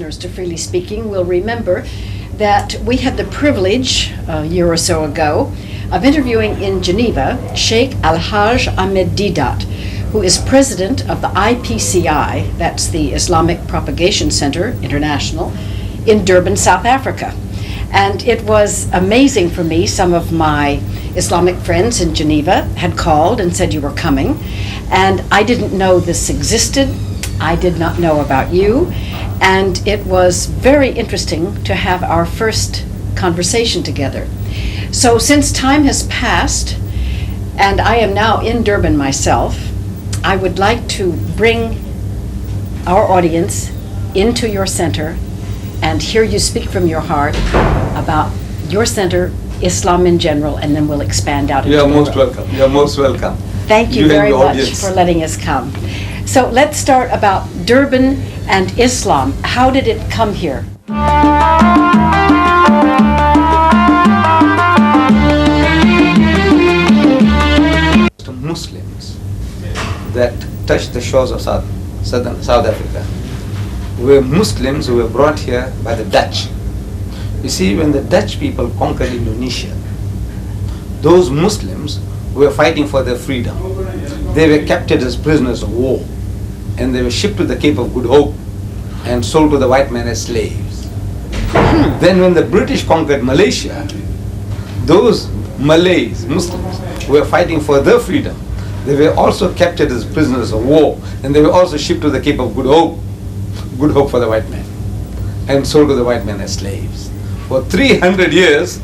listeners to Freely Speaking will remember that we had the privilege a year or so ago of interviewing in Geneva Sheikh Al-Hajj Ahmed DEEDAT, who is president of the IPCI, that's the Islamic Propagation Center International, in Durban, South Africa. And it was amazing for me. Some of my Islamic friends in Geneva had called and said you were coming, and I didn't know this existed. I did not know about you, and it was very interesting to have our first conversation together. So since time has passed, and I am now in Durban myself, I would like to bring our audience into your center and hear you speak from your heart about your center, Islam in general, and then we'll expand out into You are the most world. welcome. You are most welcome. Thank you and very the much audience. for letting us come. So let's start about Durban and Islam. How did it come here? Muslims that touched the shores of southern South Africa were Muslims who were brought here by the Dutch. You see, when the Dutch people conquered Indonesia, those Muslims were fighting for their freedom. They were captured as prisoners of war, and they were shipped to the Cape of Good Hope and sold to the white man as slaves. Then when the British conquered Malaysia, those Malays, Muslims, who were fighting for their freedom, they were also captured as prisoners of war, and they were also shipped to the Cape of Good Hope for the white man, and sold to the white man as slaves. For 300 years,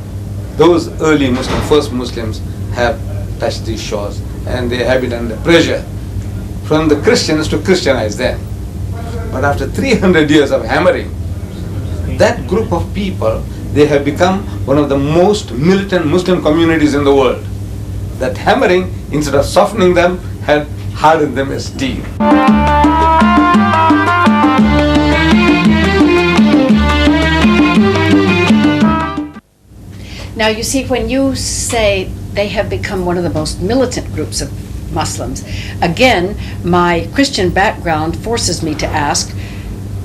those early Muslims, first Muslims, have touched these shores, and they have been under pressure from the Christians to Christianize them. But after 300 years of hammering, that group of people, they have become one of the most militant Muslim communities in the world. That hammering, instead of softening them, had hardened them as steel. Now you see, when you say they have become one of the most militant groups of Muslims, again, my Christian background forces me to ask,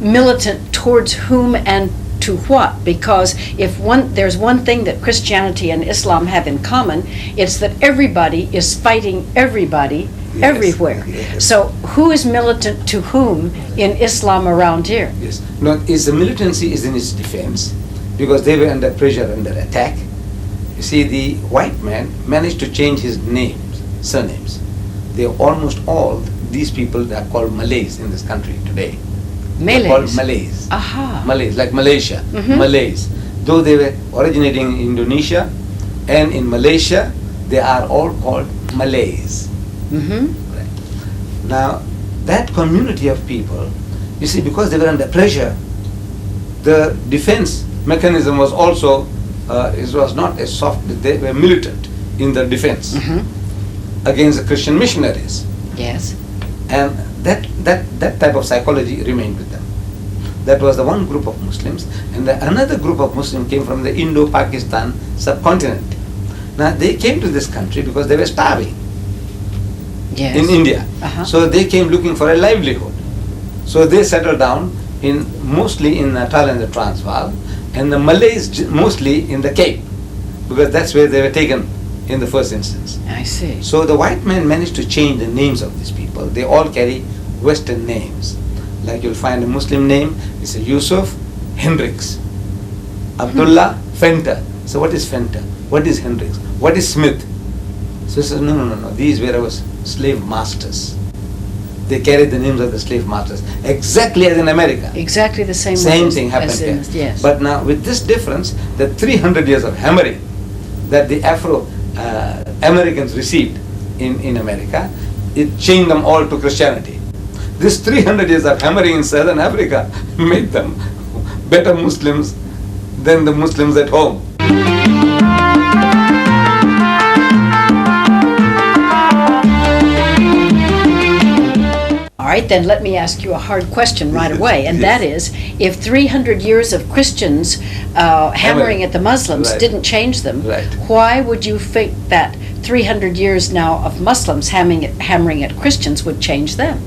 militant towards whom and to what? Because if there's one thing that Christianity and Islam have in common, it's that everybody is fighting everybody everywhere. Yes. So who is militant to whom in Islam around here? Yes. No, the militancy is in its defense, because they were under pressure, under attack. You see, the white man managed to change his surnames. They are almost all these people that are called Malays in this country today. Malays? They're called Malays. Aha. Malays, like Malaysia. Mhm. Malays. Though they were originating in Indonesia and in Malaysia, they are all called Malays. Mm-hmm. Right. Now, that community of people, you see, because they were under pressure, the defense mechanism was also, it was not as soft, they were militant in their defense against the Christian missionaries. Yes. And that type of psychology remained with them. That was the one group of Muslims. And another group of Muslims came from the Indo-Pakistan subcontinent. Now, they came to this country because they were starving. Yes. In India. Uh-huh. So they came looking for a livelihood. So they settled down mostly in Natal and the Transvaal, and the Malays mostly in the Cape, because that's where they were taken in the first instance. I see. So the white man managed to change the names of these people. They all carry Western names. Like you'll find a Muslim name, it's a Yusuf Hendricks, Abdullah Fenter. So what is Fenter? What is Hendricks? What is Smith? So he says, no. These were our slave masters. They carried the names of the slave masters, exactly as in America. Exactly the same. Same thing happened here. Yes. But now with this difference, that 300 years of hammering that the Afro-Americans received in America, it changed them all to Christianity. This 300 years of hammering in Southern Africa made them better Muslims than the Muslims at home. All right, then let me ask you a hard question right away, and that is, if 300 years of Christians hammering at the Muslims Right. didn't change them, Right. why would you think that 300 years now of Muslims hammering at Christians would change them?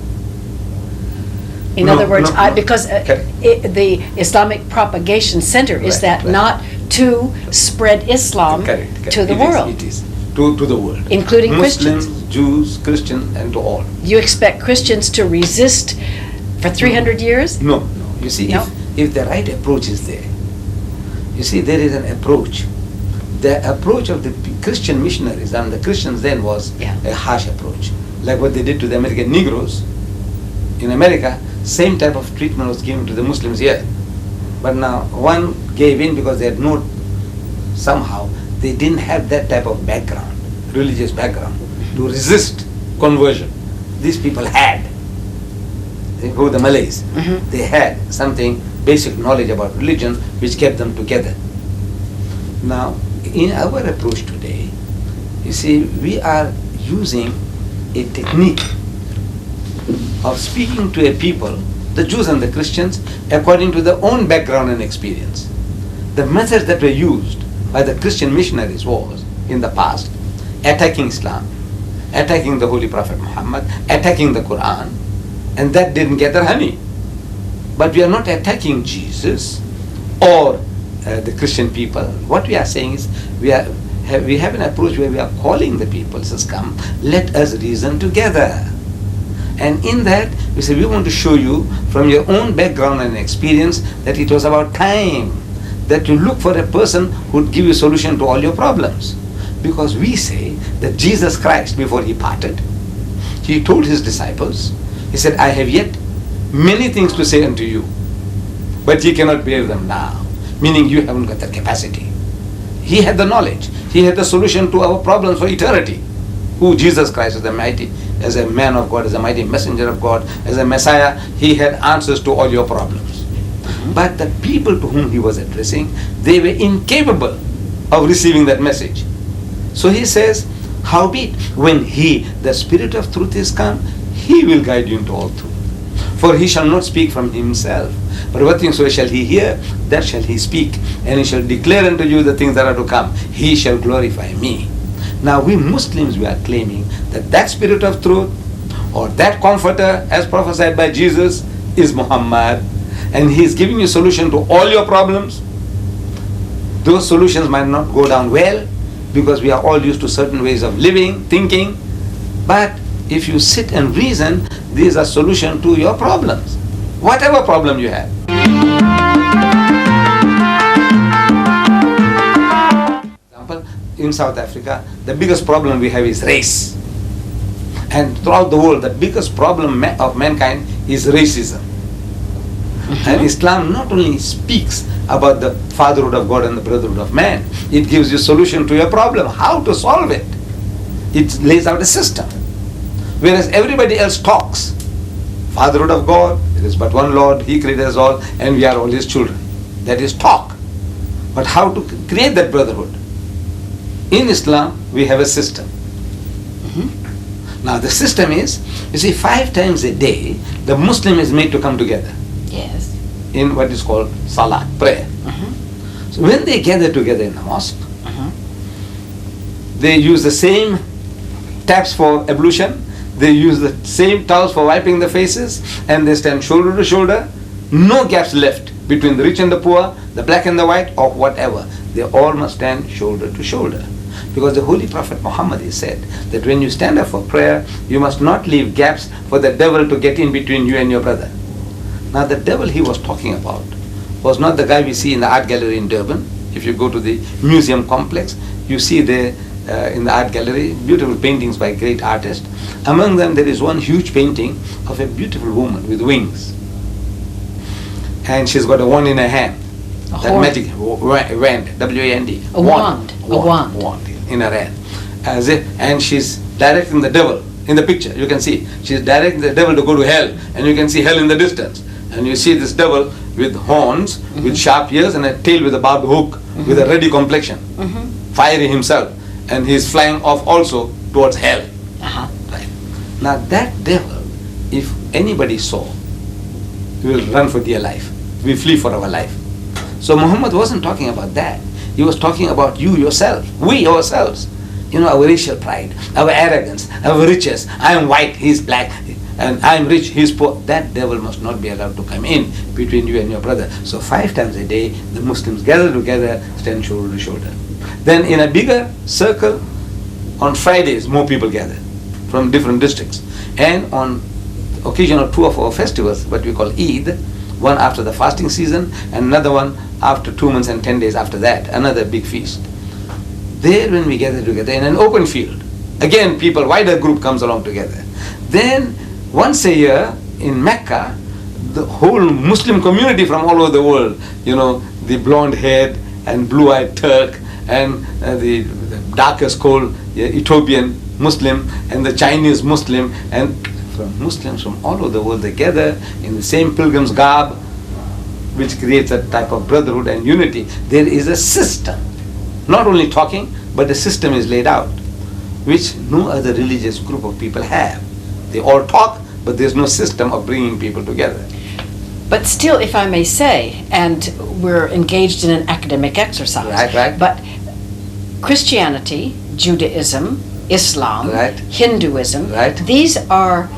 In No, other words, no, no. because Correct. the Islamic Propagation Center is Right, that right. not to spread Islam Correct. to the It is, world, it is. To the world. including Muslims, Christians. Jews, Christians, and to all. You expect Christians to resist for 300 years? No. You see, No? if the right approach is there, you see, there is an approach. The approach of the Christian missionaries and the Christians then was Yeah. a harsh approach. Like what they did to the American Negroes in America, same type of treatment was given to the Muslims here. But now one gave in because they had somehow they didn't have that type of background, religious background, to resist conversion. These people had. Who the Malays, Mhm. they had something, basic knowledge about religion which kept them together. Now, in our approach today, you see, we are using a technique of speaking to a people, the Jews and the Christians, according to their own background and experience. The methods that were used by the Christian missionaries was, in the past, attacking Islam, attacking the Holy Prophet Muhammad, attacking the Quran, and that didn't get their honey. But we are not attacking Jesus or the Christian people. What we are saying is we have an approach where we are calling the people, says, come, let us reason together. And in that, we say, we want to show you from your own background and experience that it was about time that you look for a person who would give you a solution to all your problems. Because we say that Jesus Christ, before he parted, he told his disciples, he said, I have yet many things to say unto you, but ye cannot bear them now. Meaning you haven't got the capacity. He had the knowledge. He had the solution to our problems for eternity. Who Jesus Christ is mighty, as a man of God, as a mighty messenger of God, as a Messiah, he had answers to all your problems. But the people to whom he was addressing, they were incapable of receiving that message. So he says, howbeit, when he, the Spirit of truth is come, he will guide you into all truth. For he shall not speak from himself, but what things so shall he hear, that shall he speak, and he shall declare unto you the things that are to come. He shall glorify me. Now we Muslims, we are claiming that that Spirit of truth, or that Comforter, as prophesied by Jesus, is Muhammad, and he is giving you solution to all your problems. Those solutions might not go down well, because we are all used to certain ways of living, thinking, but if you sit and reason, these are solutions to your problems, whatever problem you have. Example, in South Africa, the biggest problem we have is race. And throughout the world, the biggest problem of mankind is racism. And Islam not only speaks about the fatherhood of God and the brotherhood of man, it gives you solution to your problem, how to solve it. It lays out a system. Whereas everybody else talks. Fatherhood of God, there is but one Lord, he created us all, and we are all his children. That is talk. But how to create that brotherhood? In Islam, we have a system. Now the system is, you see, 5 times a day, the Muslim is made to come together. Yes. In what is called salat, prayer. So when they gather together in the mosque, they use the same taps for ablution, they use the same towels for wiping the faces, and they stand shoulder to shoulder, no gaps left between the rich and the poor, the black and the white, or whatever. They all must stand shoulder to shoulder. Because the Holy Prophet Muhammad has said that when you stand up for prayer, you must not leave gaps for the devil to get in between you and your brother. Now the devil he was talking about was not the guy we see in the art gallery in Durban. If you go to the museum complex, you see there in the art gallery beautiful paintings by great artists. Among them there is one huge painting of a beautiful woman with wings. And she's got a wand in her hand. A That horn. magic wand, W-A-N-D. A wand. A wand. Wand in her hand. As if, and she's directing the devil. In the picture, you can see she's directing the devil to go to hell, and you can see hell in the distance. And you see this devil with horns, with sharp ears, and a tail with a barbed hook, with a ruddy complexion, fiery himself, and he's flying off also towards hell. Right. Now that devil, if anybody saw, we will run for dear life. We flee for our life. So Muhammad wasn't talking about that. He was talking about you yourself, we ourselves. You know, our racial pride, our arrogance, our riches. I am white, he is black. and I'm rich, he's poor. That devil must not be allowed to come in between you and your brother. So 5 times a day, the Muslims gather together, stand shoulder to shoulder. Then in a bigger circle, on Fridays, more people gather from different districts. And on occasion of 2 of our festivals, what we call Eid, one after the fasting season, and another one after 2 months and 10 days after that, another big feast. There when we gather together in an open field, again people, wider group comes along together. Then once a year in Mecca, the whole Muslim community from all over the world, the blonde-haired and blue-eyed Turk, and the darkest cold Ethiopian Muslim, and the Chinese Muslim, and from Muslims from all over the world, they gather in the same pilgrim's garb, which creates a type of brotherhood and unity. There is a system, not only talking, but the system is laid out, which no other religious group of people have. They all talk, but there's no system of bringing people together. But still, if I may say, and we're engaged in an academic exercise, right. But Christianity, Judaism, Islam, right. Hinduism, right. These are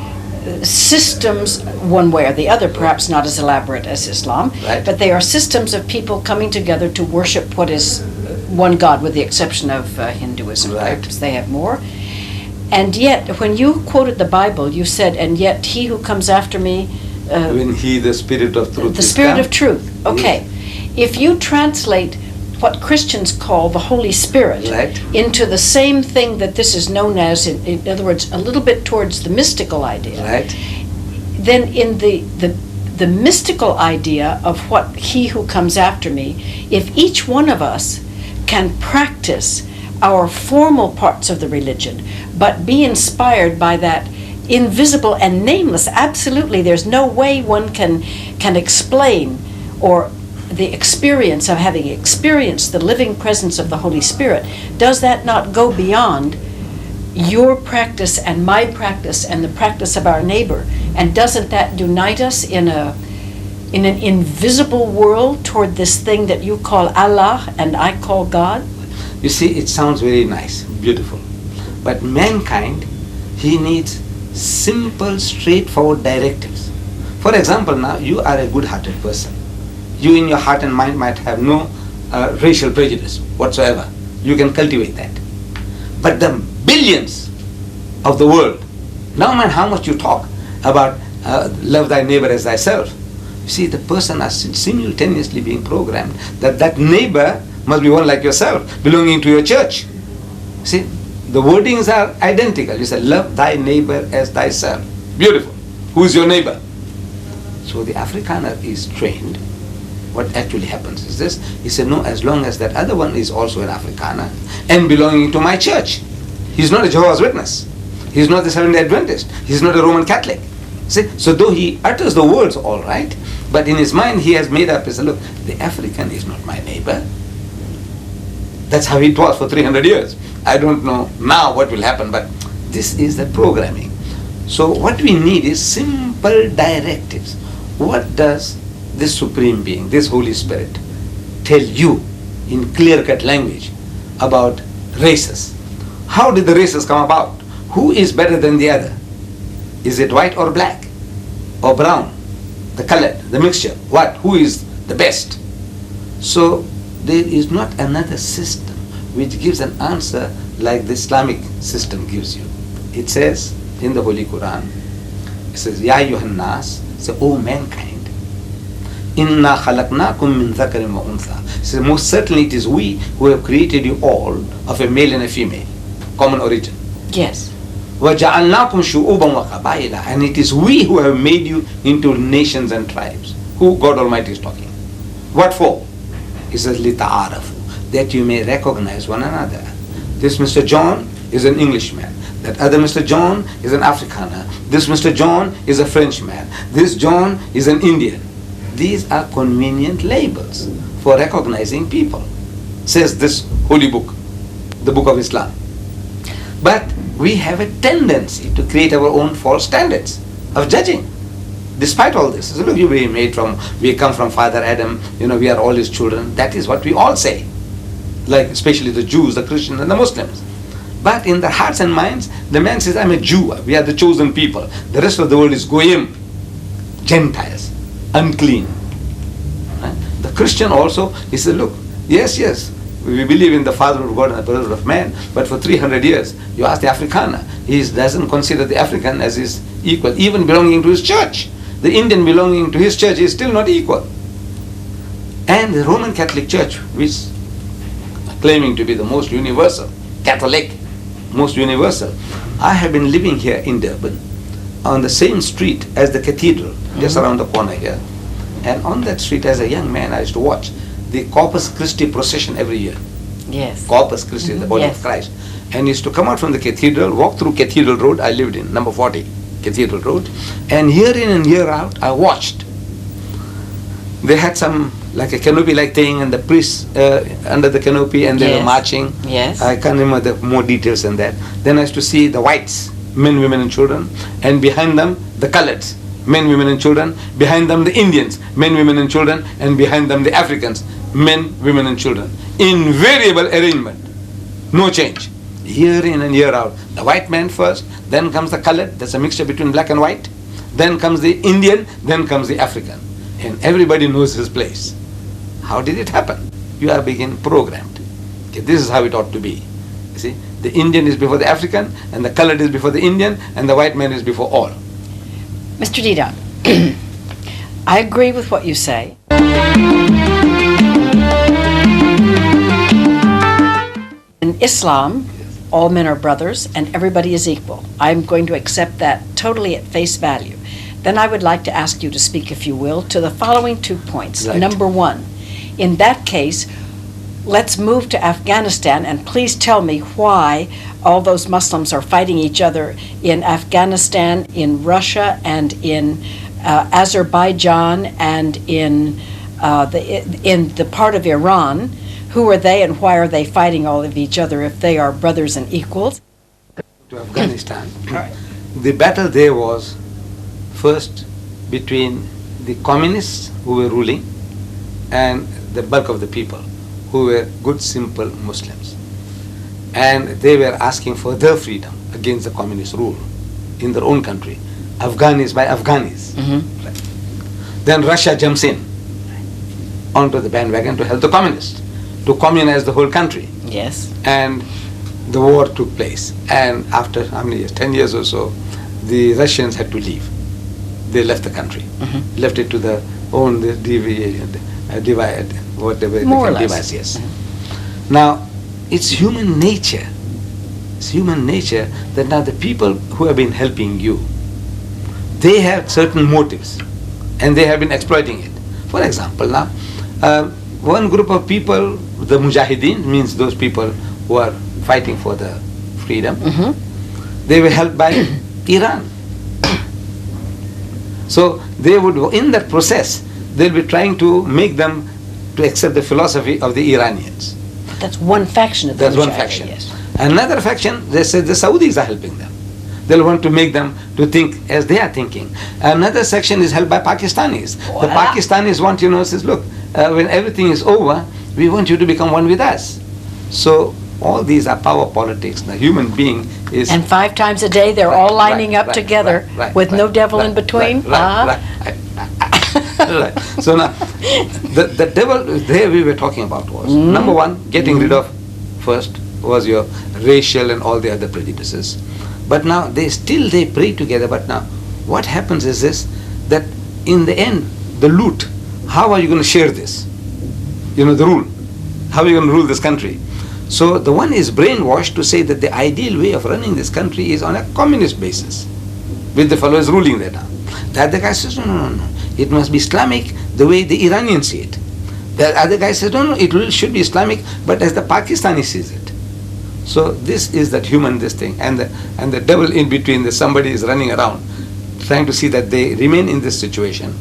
systems, one way or the other, perhaps not as elaborate as Islam, right. But they are systems of people coming together to worship what is one God, with the exception of Hinduism. Right. Perhaps they have more. And yet, when you quoted the Bible, you said, and yet he who comes after me... when he, the Spirit of Truth, the Spirit of Truth, okay. Yes. If you translate what Christians call the Holy Spirit right. into the same thing that this is known as, in other words, a little bit towards the mystical idea, right. Then in the mystical idea of what he who comes after me, if each one of us can practice our formal parts of the religion, but be inspired by that invisible and nameless, absolutely, there's no way one can explain, or the experience of having experienced the living presence of the Holy Spirit, does that not go beyond your practice and my practice and the practice of our neighbor? And doesn't that unite us in an invisible world toward this thing that you call Allah and I call God? You see, it sounds very nice, beautiful. But mankind, he needs simple, straightforward directives. For example, now you are a good-hearted person. You in your heart and mind might have no racial prejudice whatsoever. You can cultivate that. But the billions of the world, no matter how much you talk about love thy neighbor as thyself, you see, the person is simultaneously being programmed that neighbor must be one like yourself, belonging to your church. See, the wordings are identical. You say, love thy neighbor as thyself. Beautiful. Who is your neighbor? So the Afrikaner is trained. What actually happens is this. He said, no, as long as that other one is also an Afrikaner and belonging to my church. He's not a Jehovah's Witness. He's not the Seventh-day Adventist. He's not a Roman Catholic. See? So though he utters the words all right, but in his mind he has made up, he said, look, the African is not my neighbor. That's how it was for 300 years. I don't know now what will happen, but this is the programming. So what we need is simple directives. What does this Supreme Being, this Holy Spirit, tell you in clear-cut language about races? How did the races come about? Who is better than the other? Is it white or black? Or brown? The color, the mixture? What? Who is the best? So there is not another system which gives an answer like the Islamic system gives you. It says in the Holy Quran, it says, Ya ayyuhan nas, say, O mankind, inna khalaqnakum min dhakarin wa untha. It says, most certainly it is we who have created you all of a male and a female, common origin. Yes. وَجَعَلْنَاكُمْ شُعُوبًا وَقَبَائِلًا. And it is we who have made you into nations and tribes. Who God Almighty is talking. What for? He says, لِتَعَارَفُوا, that you may recognize one another. This Mr. John is an Englishman. That other Mr. John is an Afrikaner. This Mr. John is a Frenchman. This John is an Indian. These are convenient labels for recognizing people, says this holy book, the book of Islam. But we have a tendency to create our own false standards of judging. Despite all this, so look, we come from Father Adam, we are all his children. That is what we all say. Like especially the Jews, the Christians and the Muslims. But in their hearts and minds, the man says, I'm a Jew, we are the chosen people. The rest of the world is goyim, Gentiles, unclean. The Christian also, he said, look, yes, we believe in the Father of God and the Brother of man, but for 300 years, you ask the Afrikaner, he doesn't consider the African as his equal, even belonging to his church. The Indian belonging to his church is still not equal. And the Roman Catholic Church, which is claiming to be the most universal, Catholic, most universal. I have been living here in Durban, on the same street as the cathedral, just around the corner here. And on that street, as a young man, I used to watch the Corpus Christi procession every year. Yes. Corpus Christi, the body of Christ. And used to come out from the cathedral, walk through Cathedral Road. I lived in number 40, Cathedral Road. And year in and year out, I watched. They had some, like a canopy-like thing, and the priests under the canopy, and they were marching. Yes. I can't remember the more details than that. Then I used to see the whites, men, women, and children, and behind them, the coloreds, men, women, and children. Behind them, the Indians, men, women, and children, and behind them, the Africans, men, women, and children. Invariable arrangement, no change. Year in and year out. The white man first, then comes the colored, that's a mixture between black and white. Then comes the Indian, then comes the African. And everybody knows his place. How did it happen? You are being programmed. Okay, this is how it ought to be. You see, the Indian is before the African, and the colored is before the Indian, and the white man is before all. Mr. DEEDAT, I agree with what you say. In Islam, all men are brothers and everybody is equal. I'm going to accept that totally at face value. Then I would like to ask you to speak, if you will, to the following 2 points. Right. Number one, in that case, let's move to Afghanistan, and please tell me why all those Muslims are fighting each other in Afghanistan, in Russia, and in Azerbaijan, and in the part of Iran. Who are they, and why are they fighting all of each other if they are brothers and equals? To Afghanistan. The battle there was first between the communists who were ruling and the bulk of the people who were good, simple Muslims. And they were asking for their freedom against the communist rule in their own country. Afghanis by Afghanis. Right. Then Russia jumps in onto the bandwagon to help the communists, to communize the whole country. Yes. And the war took place. And after how many years? 10 years or so, the Russians had to leave. They left the country, left it to their own divide, whatever More or they can less. devise. Yes. Now, it's human nature. It's human nature that now the people who have been helping you, they have certain motives, and they have been exploiting it. For example, now, one group of people, the Mujahideen, means those people who are fighting for the freedom, they were helped by Iran. So they would, in that process, they'll be trying to make them to accept the philosophy of the Iranians. That's one faction of the That's one Mujahideen, faction. yes. Another faction, they say the Saudis are helping them. They'll want to make them to think as they are thinking. Another section is held by Pakistanis. The Voila. Pakistanis want, says, look, when everything is over, we want you to become one with us. So all these are power politics. The human being is... And 5 times a day, they're all lining up together with no devil in between. Right. So now, the devil there we were talking about was, number one, getting rid of first was your racial and all the other prejudices. But now they pray together. But now what happens is this, that in the end, the loot, how are you going to share this? The rule. How are you going to rule this country? So the one is brainwashed to say that the ideal way of running this country is on a communist basis, with the followers ruling there now. The other guy says, no. It must be Islamic the way the Iranians see it. The other guy says, no, it should be Islamic, but as the Pakistani sees it. So this is that human this thing, and the devil in between, that somebody is running around trying to see that they remain in this situation.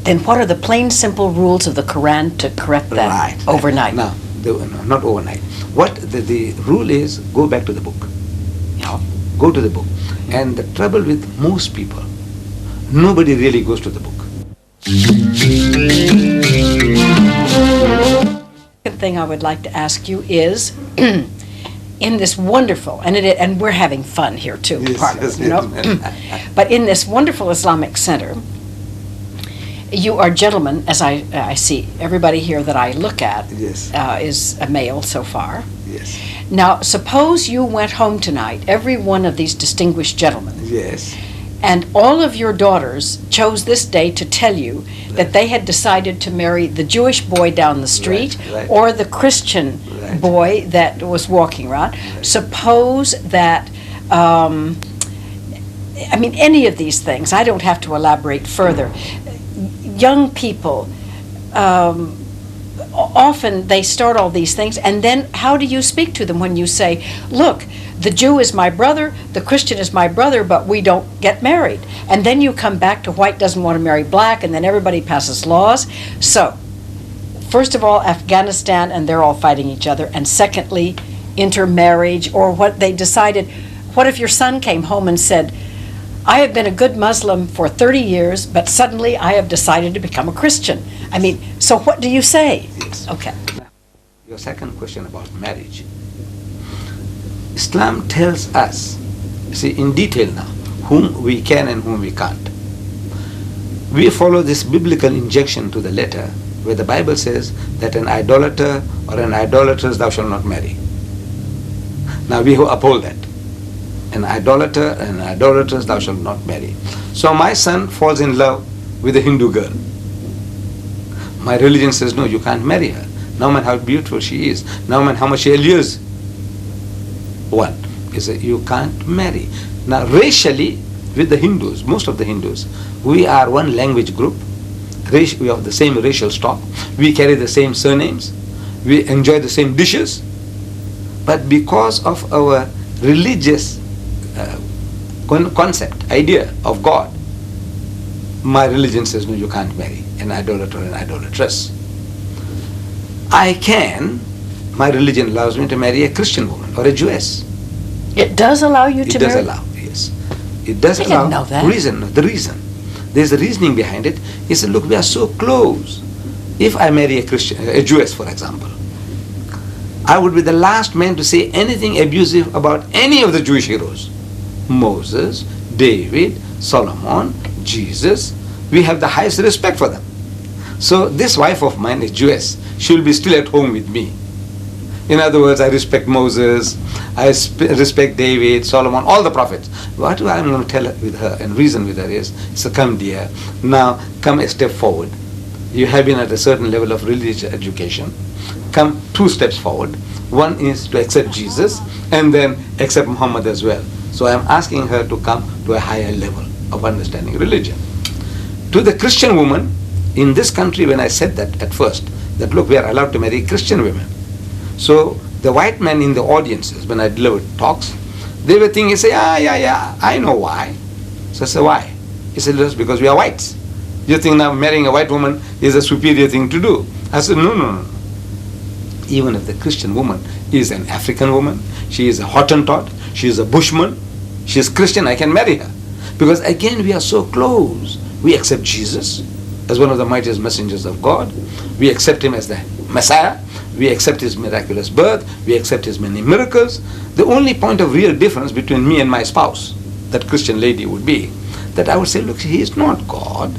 Then what are the plain, simple rules of the Quran to correct that Right. overnight? Now, not overnight. What the rule is, go back to the book. Go to the book. And the trouble with most people, nobody really goes to the book. Second thing I would like to ask you is, in this wonderful, and we're having fun here too, Yes, part of yes, it, you know. yes. But in this wonderful Islamic center, you are gentlemen, as I see everybody here that I look at Yes. is a male so far. Yes. Now, suppose you went home tonight, every one of these distinguished gentlemen, Yes. and all of your daughters chose this day to tell you that they had decided to marry the Jewish boy down the street Right. or the Christian Right. boy that was walking around. Right. Suppose that, any of these things, I don't have to elaborate further. Young people, often they start all these things, and then how do you speak to them when you say, look, the Jew is my brother, the Christian is my brother, but we don't get married. And then you come back to white doesn't want to marry black, and then everybody passes laws. So, first of all, Afghanistan, and they're all fighting each other. And secondly, intermarriage, or what they decided. What if your son came home and said, I have been a good Muslim for 30 years, but suddenly I have decided to become a Christian. So what do you say? Yes. Okay. Your second question about marriage. Islam tells us, in detail now, whom we can and whom we can't. We follow this biblical injection to the letter, where the Bible says that an idolater or an idolatress thou shalt not marry. Now we uphold that. An idolater and an idolatress thou shalt not marry. So my son falls in love with a Hindu girl. My religion says, no, you can't marry her. No man how beautiful she is. No man how much she allures. One is that you can't marry. Now racially, with the Hindus, most of the Hindus, we are one language group. We have the same racial stock. We carry the same surnames. We enjoy the same dishes. But because of our religious concept, idea of God, my religion says, no, you can't marry an idolater or an idolatress. My religion allows me to marry a Christian woman or a Jewess. It does allow you to marry? It does allow, yes. It does I allow. didn't know that. The reason. There's a reasoning behind it. He said, look, we are so close. If I marry a Jewess, for example, I would be the last man to say anything abusive about any of the Jewish heroes. Moses, David, Solomon, Jesus. We have the highest respect for them. So this wife of mine is Jewess. She will be still at home with me. In other words, I respect Moses, I respect David, Solomon, all the prophets. What I'm going to tell with her and reason with her is, so come dear, now come a step forward. You have been at a certain level of religious education. Come 2 steps forward. One is to accept Jesus and then accept Muhammad as well. So I'm asking her to come to a higher level of understanding religion. To the Christian woman, in this country, when I said that at first, that look, we are allowed to marry Christian women. So the white men in the audiences, when I delivered talks, they were thinking, say, yeah, I know why. So I said, why? He said, just because we are whites. You think now marrying a white woman is a superior thing to do? I said, no. Even if the Christian woman is an African woman, she is a Hottentot, she is a Bushman, she is Christian, I can marry her. Because again, we are so close. We accept Jesus as one of the mightiest messengers of God. We accept him as the Messiah. We accept his miraculous birth. We accept his many miracles. The only point of real difference between me and my spouse, that Christian lady, would be that I would say, look, he is not God.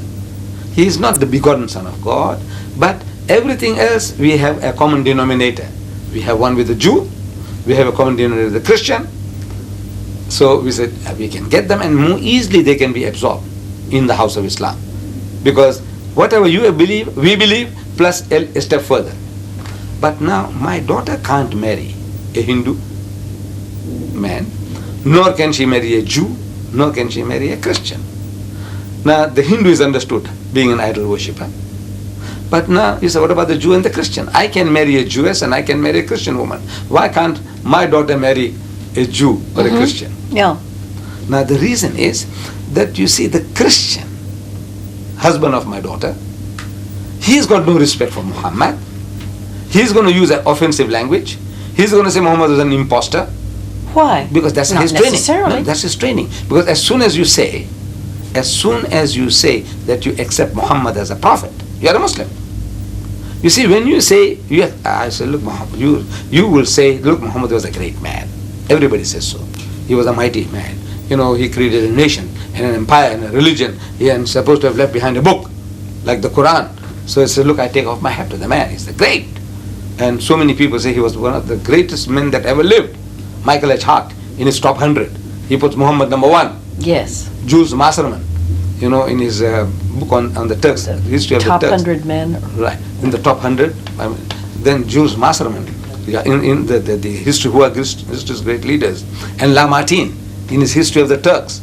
He is not the begotten Son of God. But everything else, we have a common denominator. We have one with the Jew. We have a common denominator with the Christian. So we said, we can get them, and more easily they can be absorbed in the house of Islam. Because whatever you believe, we believe, plus a step further. But now my daughter can't marry a Hindu man, nor can she marry a Jew, nor can she marry a Christian. Now the Hindu is understood being an idol worshipper. But now you say, what about the Jew and the Christian? I can marry a Jewess and I can marry a Christian woman. Why can't my daughter marry a Jew or a Christian? Yeah. Now the reason is that you see the Christian husband of my daughter, he's got no respect for Muhammad. He's going to use an offensive language. He's going to say Muhammad is an imposter. Why? Because that's Not his training. necessarily. No, that's his training. Because as soon as you say that you accept Muhammad as a prophet, you are a Muslim. You see, when you say, I say, look, Muhammad, you will say, look, Muhammad was a great man. Everybody says so. He was a mighty man. You know, he created a nation and an empire and a religion. He is supposed to have left behind a book, like the Quran. So he said, look, I take off my hat to the man. He's the great. And so many people say he was one of the greatest men that ever lived. Michael H. Hart, in his top 100, he puts Muhammad number 1. Yes. Jules Masserman, you know, in his book on the Turks, the history of the Turks. Top 100 men. Right, in the top 100. Then Jules Masserman, in the history, who are history's great leaders. And Lamartine, in his history of the Turks.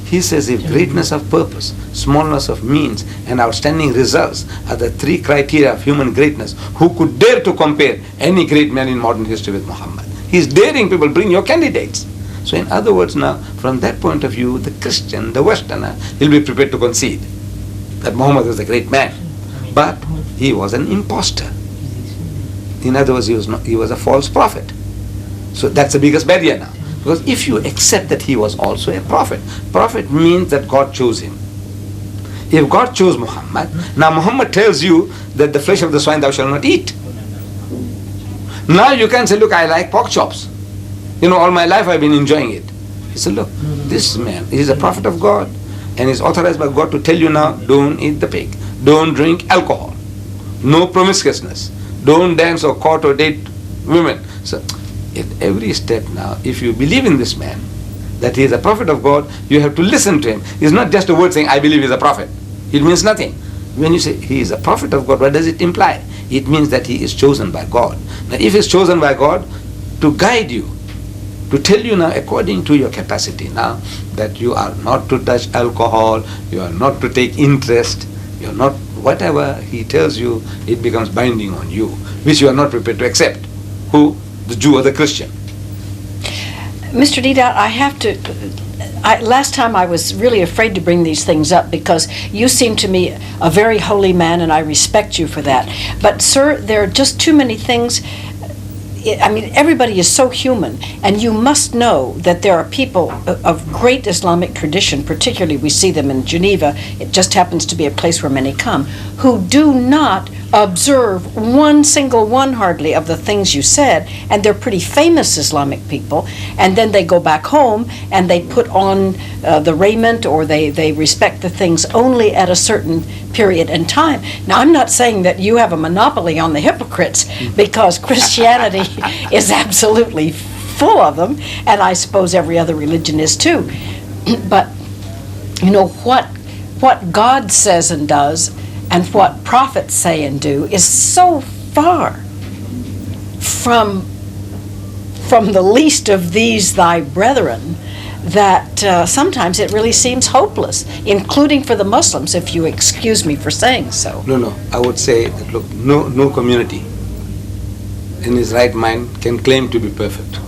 He says if greatness of purpose, smallness of means, and outstanding results are the 3 criteria of human greatness, who could dare to compare any great man in modern history with Muhammad? He's daring people, bring your candidates. So in other words now, from that point of view, the Christian, the Westerner, will be prepared to concede that Muhammad was a great man. But he was an impostor. In other words, he was a false prophet. So that's the biggest barrier now. Because if you accept that he was also a prophet means that God chose him. If God chose Muhammad, now Muhammad tells you that the flesh of the swine thou shalt not eat. Now you can say, look, I like pork chops. You know, all my life I've been enjoying it. He said, look, this man is a prophet of God and is authorized by God to tell you now, don't eat the pig, don't drink alcohol, no promiscuousness, don't dance or court or date women. So at every step now, if you believe in this man, that he is a prophet of God, you have to listen to him. It's not just a word saying, I believe he's a prophet. It means nothing. When you say he is a prophet of God, what does it imply? It means that he is chosen by God. Now if he is chosen by God to guide you, to tell you now according to your capacity now, that you are not to touch alcohol, you are not to take interest, you are not, whatever he tells you, it becomes binding on you, which you are not prepared to accept. Who? The Jew or the Christian. Mr. DEEDAT, I have to, last time I was really afraid to bring these things up because you seem to me a very holy man and I respect you for that. But sir, there are just too many things. I mean, everybody is so human, and you must know that there are people of great Islamic tradition, particularly we see them in Geneva, it just happens to be a place where many come, who do not observe one single one hardly of the things you said, and they're pretty famous Islamic people, and then they go back home and they put on the raiment, or they respect the things only at a certain period in time. Now, I'm not saying that you have a monopoly on the hypocrites, because Christianity is absolutely full of them, and I suppose every other religion is too. But you know what God says and does and what prophets say and do is so far from the least of these thy brethren that sometimes it really seems hopeless, including for the Muslims, if you excuse me for saying so. No, I would say that, look, no community in his right mind can claim to be perfect.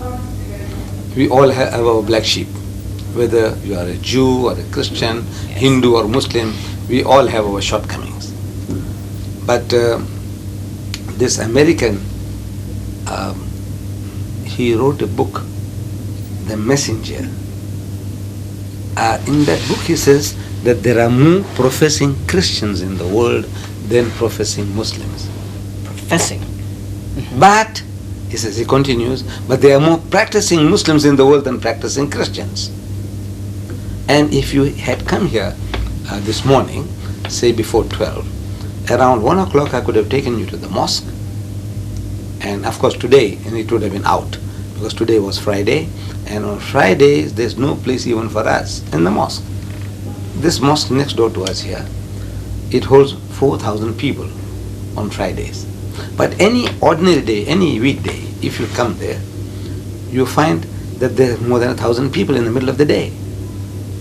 We all have our black sheep, whether you are a Jew or a Christian, yes, Hindu or Muslim, we all have our shortcomings. But this American, he wrote a book, The Messenger. In that book he says that there are more professing Christians in the world than professing Muslims. Professing. But, he says, he continues, but there are more practicing Muslims in the world than practicing Christians. And if you had come here this morning, say before 12, around 1 o'clock I could have taken you to the mosque. And of course today, and it would have been out, because today was Friday, and on Fridays there's no place even for us in the mosque. This mosque next door to us here, it holds 4,000 people on Fridays. But any ordinary day, any weekday, if you come there, you find that there are more than 1,000 people in the middle of the day.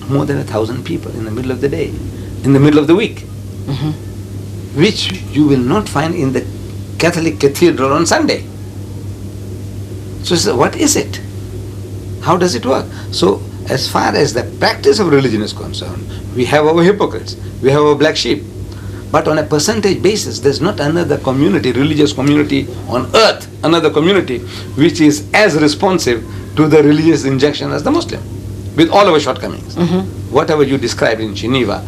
More than 1,000 people in the middle of the day, in the middle of the week, which you will not find in the Catholic cathedral on Sunday. So what is it? How does it work? So as far as the practice of religion is concerned, we have our hypocrites, we have our black sheep. But on a percentage basis, there's not another community, religious community on earth, another community which is as responsive to the religious injection as the Muslim, with all our shortcomings. Whatever you described in Geneva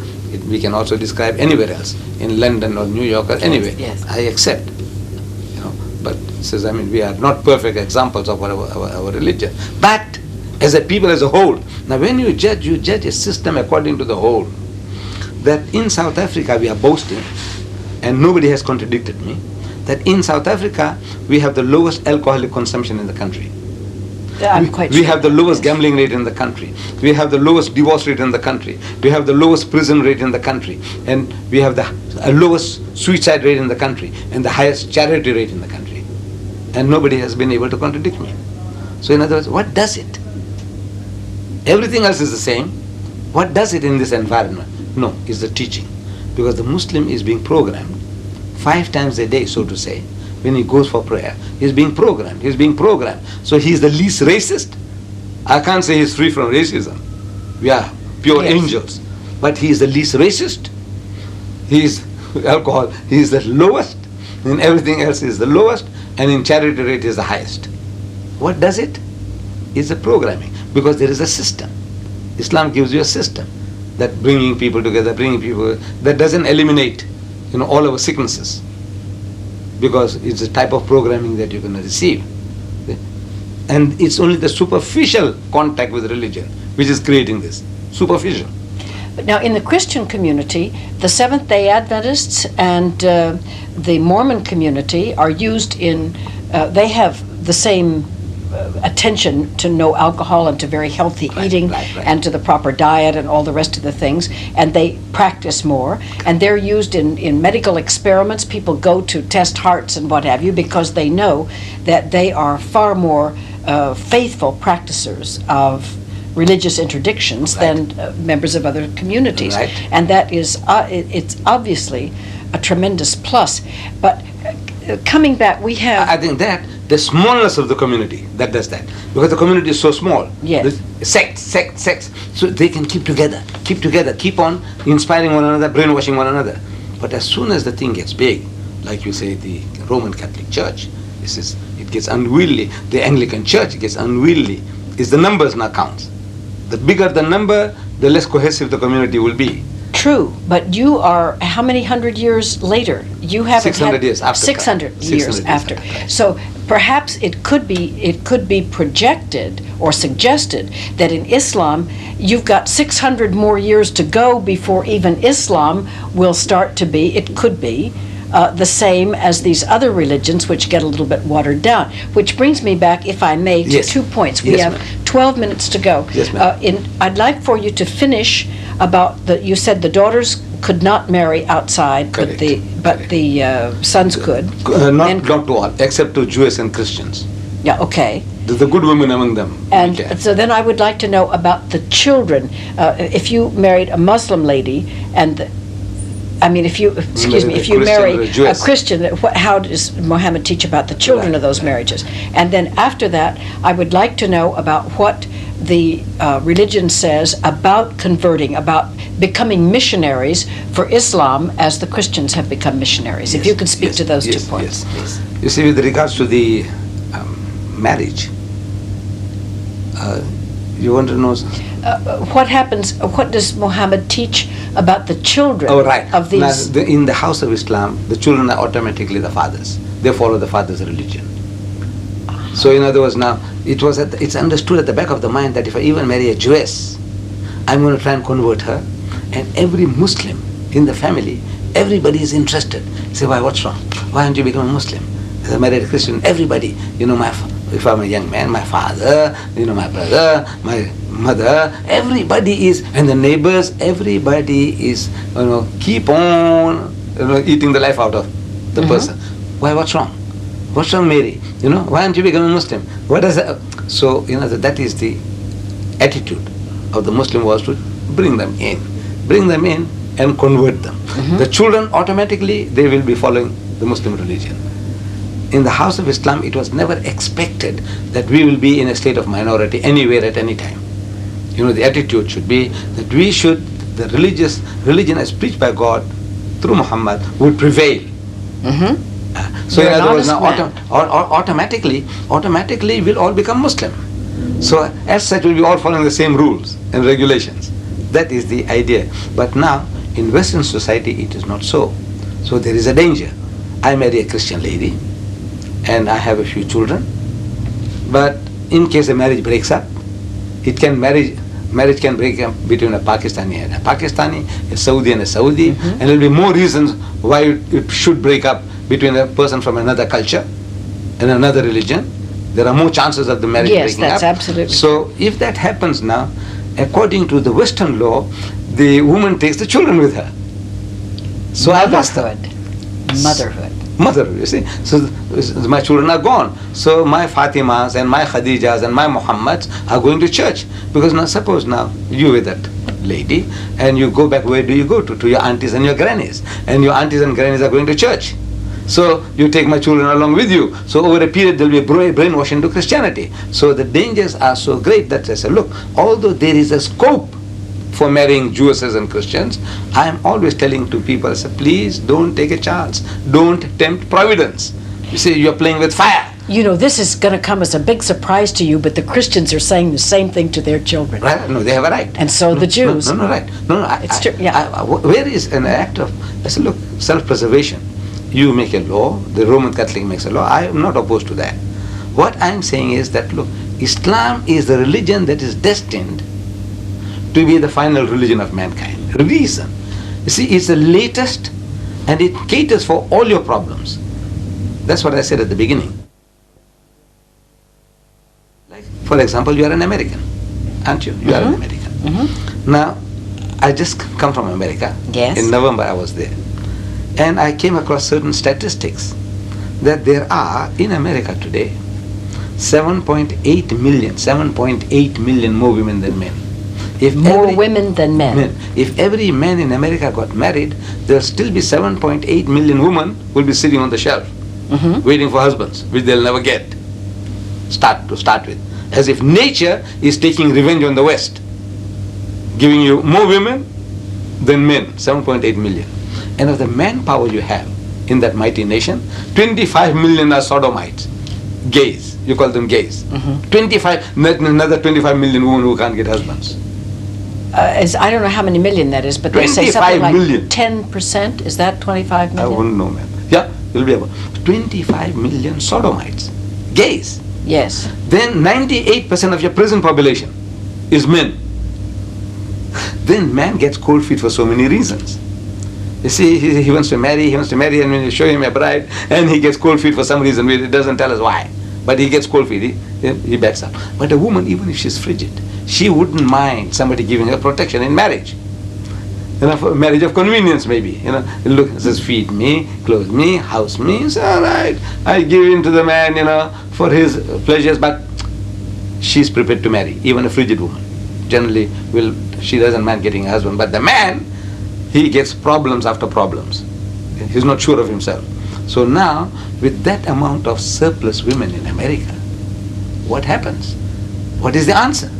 We can also describe anywhere else, in London or New York or anywhere. Yes. I accept. But says, we are not perfect examples of our religion. But as a people as a whole, now when you judge a system according to the whole. That in South Africa we are boasting, and nobody has contradicted me, that in South Africa we have the lowest alcoholic consumption in the country. We have the lowest gambling rate in the country. We have the lowest divorce rate in the country. We have the lowest prison rate in the country. And we have the lowest suicide rate in the country and the highest charity rate in the country. And nobody has been able to contradict me. So in other words, what does it? Everything else is the same. What does it in this environment? No, it's the teaching. Because the Muslim is being programmed 5 times a day, so to say. When he goes for prayer, he's being programmed. So he's the least racist. I can't say he's free from racism. We are pure angels. But he is the least racist. He is alcohol. He is the lowest. In everything else he is the lowest. And in charity rate is the highest. What does it? It's the programming. Because there is a system. Islam gives you a system that bringing people together, that doesn't eliminate, all our sicknesses. Because it's a type of programming that you're going to receive. And it's only the superficial contact with religion which is creating this. Superficial. But now in the Christian community, the Seventh-day Adventists and the Mormon community are used in, they have the same attention to no alcohol and to very healthy eating and to the proper diet and all the rest of the things, and they practice more, and they're used in medical experiments. People go to test hearts and what have you because they know that they are far more faithful practicers of religious interdictions than members of other communities, and that is it's obviously a tremendous plus. But coming back, we have, I think that the smallness of the community that does that, because the community is so small. Yes. Sects, so they can keep together, keep on inspiring one another, brainwashing one another. But as soon as the thing gets big, like you say, the Roman Catholic Church, it gets unwieldy. The Anglican Church gets unwieldy. It's the numbers now counts. The bigger the number, the less cohesive the community will be. True, but you are how many hundred years later? You haven't 600 years after. 600 years after. So perhaps it could be projected or suggested that in Islam you've got 600 more years to go before even Islam will start to be. It could be the same as these other religions, which get a little bit watered down. Which brings me back, if I may, to 2 points. We have 12 minutes to go. Yes, ma'am. I'd like for you to finish about you said the daughters could not marry outside, Correct. but the sons could. Not to all, except to Jews and Christians. Yeah, okay. The good women among them. And so then I would like to know about the children. If you married a Muslim lady, if you marry a Christian, how does Muhammad teach about the children of those marriages? And then after that, I would like to know about what the religion says about converting, about becoming missionaries for Islam as the Christians have become missionaries. If you could speak to those 2 points. Yes. You see, with regards to the marriage, you want to know what happens, what does Muhammad teach about the children of these? Now, in the house of Islam, the children are automatically the fathers. They follow the father's religion. So in other words, now, it's understood at the back of the mind that if I even marry a Jewess, I'm going to try and convert her. And every Muslim in the family, everybody is interested. Say, why, what's wrong? Why aren't you become a Muslim? As I married a Christian, everybody, if I'm a young man, my father, my brother, my mother, everybody is, and the neighbors, everybody is, keep on, eating the life out of the person. Why, what's wrong? What's wrong, Mary? Why aren't you becoming a Muslim? What is that? So, that is the attitude of the Muslim was to bring them in and convert them. The children, automatically, they will be following the Muslim religion. In the house of Islam, it was never expected that we will be in a state of minority anywhere at any time. The attitude should be that the religion as preached by God through Muhammad would prevail. So in other words, now automatically we'll all become Muslim. So as such, we'll be all following the same rules and regulations. That is the idea. But now, In Western society, it is not so. So there is a danger. I marry a Christian lady, and I have a few children. But in case the marriage breaks up, marriage can break up between a Pakistani and a Pakistani, a Saudi and a Saudi, and there will be more reasons why it should break up between a person from another culture and another religion. There are more chances of the marriage breaking up. Yes, that's absolutely. So if that happens now, according to the Western law, the woman takes the children with her. So Motherhood, you see. So my children are gone. So my Fatimas and my Khadijas and my Muhammads are going to church. Because now suppose now you with that lady and you go back, where do you go to? To your aunties and your grannies. And your aunties and grannies are going to church. So you take my children along with you. So over a period there will be a brainwashing to Christianity. So the dangers are so great that I say, look, although there is a scope for marrying Jewesses and Christians, I am always telling to people, I say, please don't take a chance. Don't tempt providence. You see, you're playing with fire. You know, this is going to come as a big surprise to you, but the Christians are saying the same thing to their children. Right? No, they have a right. And so the Jews. Right. No, it's true. Yeah. Where is an act of, I say, look, self-preservation. You make a law, the Roman Catholic makes a law. I am not opposed to that. What I am saying is that, look, Islam is the religion that is destined to be the final religion of mankind. Reason. You see, it's the latest and it caters for all your problems. That's what I said at the beginning. Like, for example, you are an American, aren't you? You are an American. Now, I just come from America. Yes. In November I was there. And I came across certain statistics that there are, in America today, 7.8 million more women than men. If more women than men. If every man in America got married, there will still be 7.8 million women will be sitting on the shelf, waiting for husbands, which they'll never get. Start with. As if nature is taking revenge on the West, giving you more women than men, 7.8 million. And of the manpower you have in that mighty nation, 25 million are sodomites, gays. You call them gays. 25, another 25 million women who can't get husbands. I don't know how many million that is, but they say something like million. 10%. Is that 25 million? I wouldn't know, man. Yeah, it'll be about 25 million sodomites, gays. Yes. Then 98% of your prison population is men. Then man gets cold feet for so many reasons. You see, he wants to marry, and when you show him a bride, and he gets cold feet for some reason, he doesn't tell us why. But he gets cold feet, he backs up. But a woman, even if she's frigid, she wouldn't mind somebody giving her protection in marriage. For marriage of convenience maybe. Look, it says feed me, clothe me, house me. It's all right. I give in to the man, for his pleasures, but she's prepared to marry, even a frigid woman. Generally, she doesn't mind getting a husband. But the man, he gets problems after problems. He's not sure of himself. So now, with that amount of surplus women in America, what happens? What is the answer?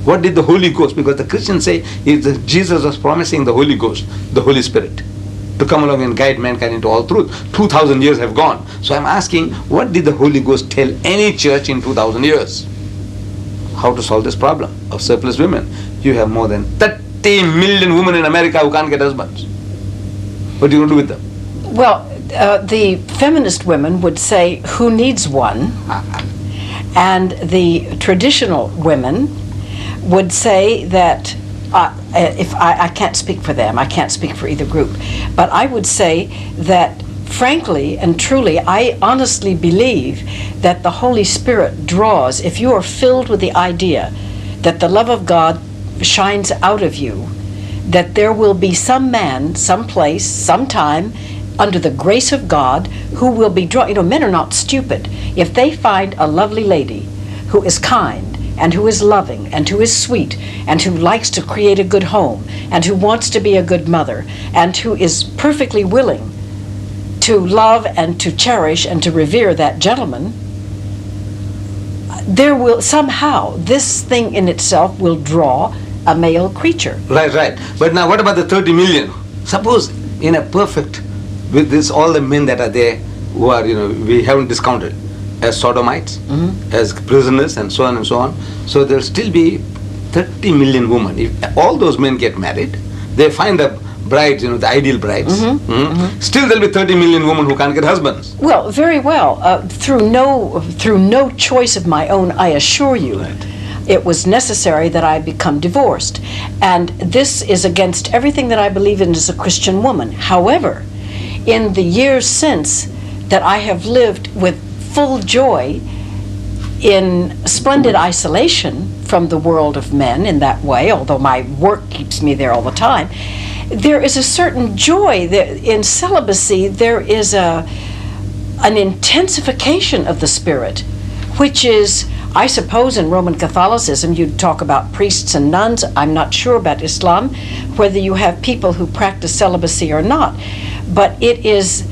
What did the Holy Ghost, because the Christians say Jesus was promising the Holy Ghost, the Holy Spirit, to come along and guide mankind into all truth. 2,000 years have gone. So I'm asking, what did the Holy Ghost tell any church in 2,000 years? How to solve this problem of surplus women? You have more than 30 million women in America who can't get husbands. What are you going to do with them? Well, the feminist women would say, who needs one? And the traditional women would say that, if I can't speak for them, I can't speak for either group, but I would say that frankly and truly, I honestly believe that the Holy Spirit draws, if you are filled with the idea that the love of God shines out of you, that there will be some man, someplace, sometime, under the grace of God, who will be drawn. Men are not stupid. If they find a lovely lady who is kind, and who is loving, and who is sweet, and who likes to create a good home, and who wants to be a good mother, and who is perfectly willing to love and to cherish and to revere that gentleman, there will somehow, this thing in itself will draw a male creature. Right. But now what about the 30 million? Suppose in a perfect, with this, all the men that are there, who are, we haven't discounted, as sodomites, as prisoners, and so on and so on. So there'll still be 30 million women. If all those men get married, they find a brides, the ideal brides. Still there'll be 30 million women who can't get husbands. Well, very well. Through no choice of my own, I assure you. Right. It was necessary that I become divorced. And this is against everything that I believe in as a Christian woman. However, in the years since that I have lived with full joy in splendid isolation from the world of men in that way, although my work keeps me there all the time, there is a certain joy in celibacy. There is an intensification of the spirit, which is, I suppose in Roman Catholicism you'd talk about priests and nuns. I'm not sure about Islam, whether you have people who practice celibacy or not. But it is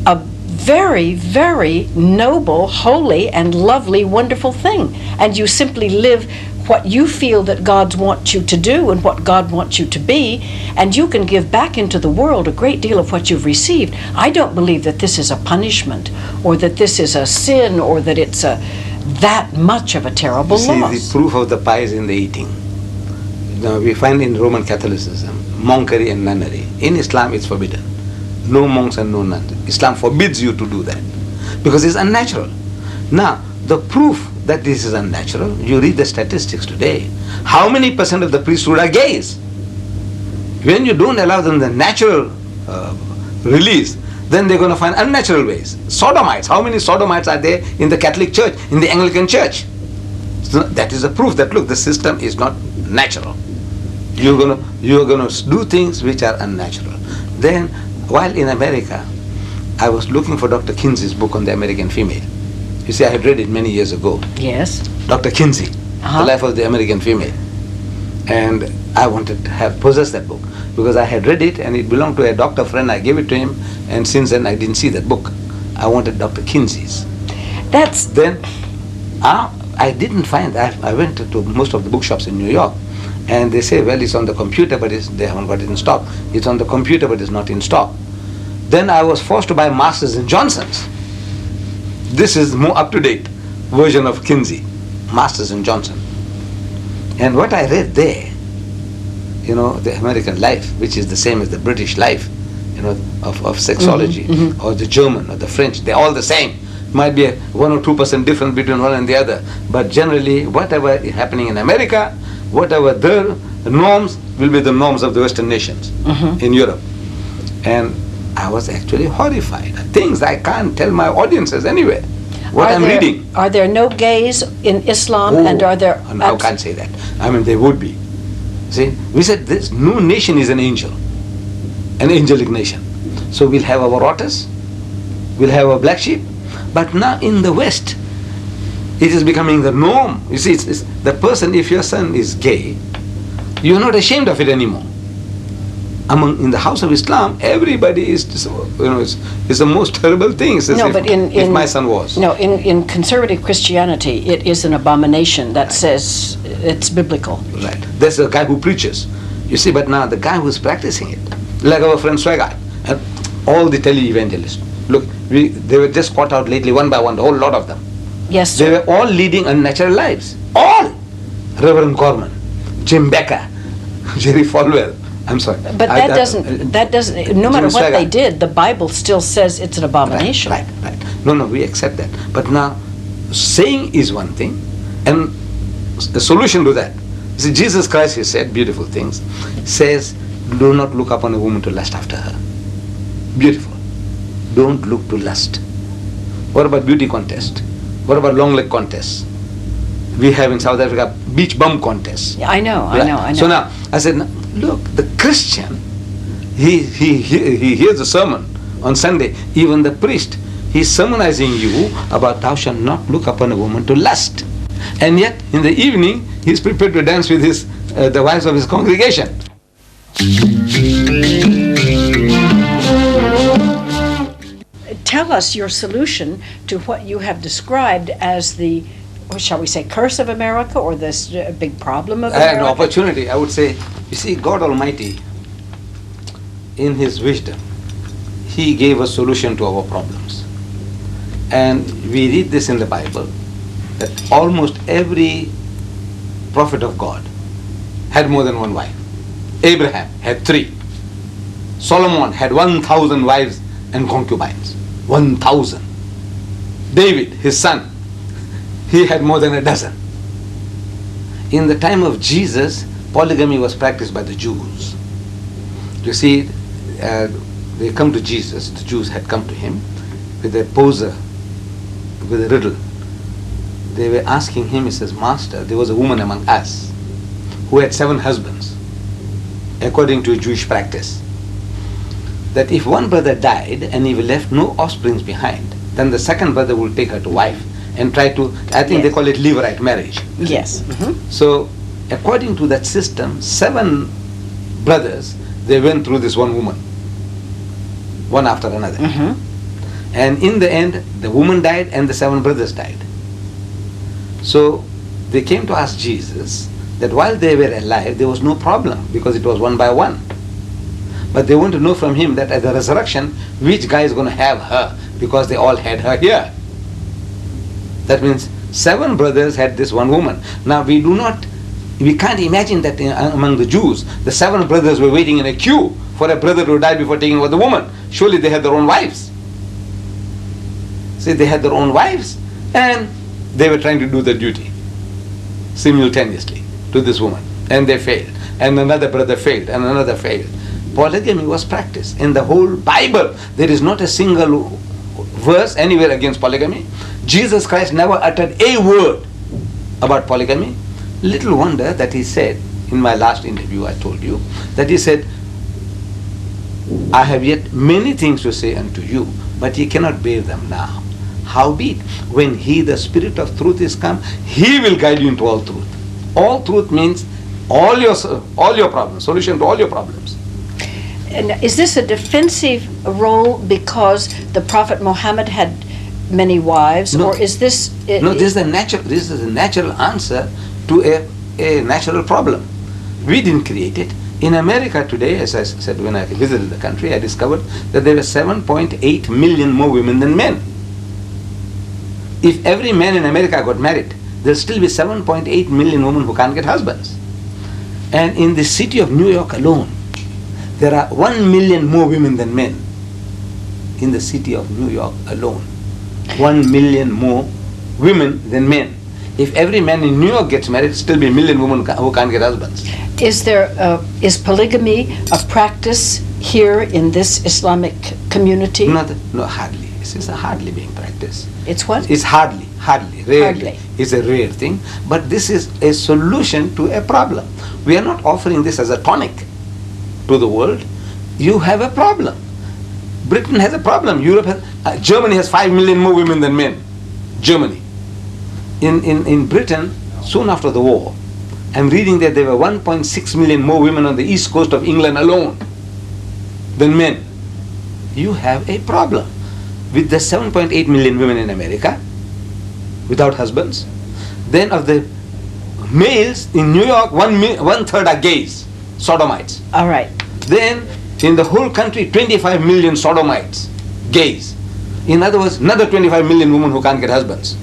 a very, very noble, holy, and lovely, wonderful thing. And you simply live what you feel that God wants you to do and what God wants you to be, and you can give back into the world a great deal of what you've received. I don't believe that this is a punishment, or that this is a sin, or that it's that much of a terrible loss. See, the proof of the pie is in the eating. We find in Roman Catholicism monkery and nunnery. In Islam it's forbidden. No monks and no nuns. Islam forbids you to do that because it's unnatural. Now, the proof that this is unnatural, you read the statistics today. How many percent of the priesthood are gays? When you don't allow them the natural release, then they're going to find unnatural ways. Sodomites. How many sodomites are there in the Catholic Church, in the Anglican Church? So that is a proof that, look, the system is not natural. You're going to do things which are unnatural. Then, while in America, I was looking for Dr. Kinsey's book on the American female. You see, I had read it many years ago. Yes. Dr. Kinsey, The Life of the American Female. And I wanted to possess that book because I had read it and it belonged to a doctor friend. I gave it to him, and since then I didn't see that book. I wanted Dr. Kinsey's. Then I didn't find that. I went to most of the bookshops in New York, and they say, well, it's on the computer, but they haven't got it in stock. It's on the computer, but it's not in stock. Then I was forced to buy Masters and Johnson's. This is the more up-to-date version of Kinsey, Masters and Johnson. And what I read there, the American life, which is the same as the British life, of sexology, or the German or the French, they're all the same. Might be a 1 or 2% difference between one and the other, but generally whatever is happening in America, whatever their norms will be the norms of the Western nations in Europe. And I was actually horrified. Things I can't tell my audiences anyway. I'm reading. Are there no gays in Islam, and are there... No, I can't say that. I mean, there would be. See, we said this, no nation is an angel, an angelic nation. So we'll have our otters, we'll have our black sheep, but now in the West, it is becoming the norm. You see, it's the person, if your son is gay, you're not ashamed of it anymore. In the house of Islam, everybody is, it's the most terrible thing. It's as if my son was. No, in conservative Christianity, it is an abomination that says it's biblical. Right. That's the guy who preaches. You see, but now the guy who's practicing it, like our friend Swagat, and all the tele-evangelists. Look, they were just caught out lately, one by one, the whole lot of them. Yes, sir. They were all leading unnatural lives. All! Reverend Gorman, Jim Becker, Jerry Falwell. I'm sorry. But that doesn't, no matter what they did, the Bible still says it's an abomination. Right. No, we accept that. But now, saying is one thing, and the solution to that. See, Jesus Christ, he said beautiful things, says, do not look upon a woman to lust after her. Beautiful. Don't look to lust. What about beauty contest? What about long leg contests? We have in South Africa beach bum contests. Yeah, I know. So now, I said, look, the Christian, he hears the sermon on Sunday, even the priest, he's sermonizing you about thou shalt not look upon a woman to lust. And yet, in the evening, he's prepared to dance with the wives of his congregation. Tell us your solution to what you have described as the, shall we say, curse of America, or this big problem of America? An opportunity, I would say. You see, God Almighty, in His wisdom, He gave a solution to our problems. And we read this in the Bible, that almost every prophet of God had more than one wife. Abraham had 3. Solomon had 1,000 wives and concubines. 1,000. David, his son, he had more than a dozen. In the time of Jesus, polygamy was practiced by the Jews. You see, they come to Jesus, the Jews had come to him with a poser, with a riddle. They were asking him, he says, Master, there was a woman among us who had 7 husbands, according to a Jewish practice, that if one brother died and he left no offsprings behind, then the second brother will take her to wife and try to, I think they call it levirate marriage. Yes. So, according to that system, 7 brothers, they went through this one woman, one after another. And in the end, the woman died and the 7 brothers died. So, they came to ask Jesus that while they were alive, there was no problem because it was one by one. But they want to know from him that at the resurrection, which guy is going to have her, because they all had her here. That means 7 brothers had this one woman. Now we can't imagine that among the Jews, the 7 brothers were waiting in a queue for a brother to die before taking over the woman. Surely they had their own wives. See, they had their own wives and they were trying to do their duty simultaneously to this woman. And they failed. And another brother failed and another failed. Polygamy was practiced. In the whole Bible, there is not a single verse anywhere against polygamy. Jesus Christ never uttered a word about polygamy. Little wonder that he said, in my last interview I told you, that he said, I have yet many things to say unto you, but ye cannot bear them now. Howbeit, when he, the Spirit of truth, is come, he will guide you into all truth. All truth means all your problems, solution to all your problems. And is this a defensive role because the Prophet Muhammad had many wives, No. or is this? No, this is a natural answer to a natural problem. We didn't create it. In America today, as I said when I visited the country, I discovered that there were 7.8 million more women than men. If every man in America got married, there'll still be 7.8 million women who can't get husbands. And in the city of New York alone, there are 1 million more women than men. In the city of New York alone, 1 million more women than men. If every man in New York gets married, still be a million women who can't get husbands. Is polygamy a practice here in this Islamic community? No, hardly. It's hardly being practiced. It's what? It's hardly, rarely. Hardly. It's a rare thing. But this is a solution to a problem. We are not offering this as a tonic to the world. You have a problem. Britain has a problem. Germany has 5 million more women than men. Germany. In Britain, soon after the war, I'm reading that there were 1.6 million more women on the east coast of England alone than men. You have a problem. With the 7.8 million women in America, without husbands, then of the males in New York, one third are gays, sodomites. All right. Then in the whole country, 25 million sodomites, gays. In other words, another 25 million women who can't get husbands.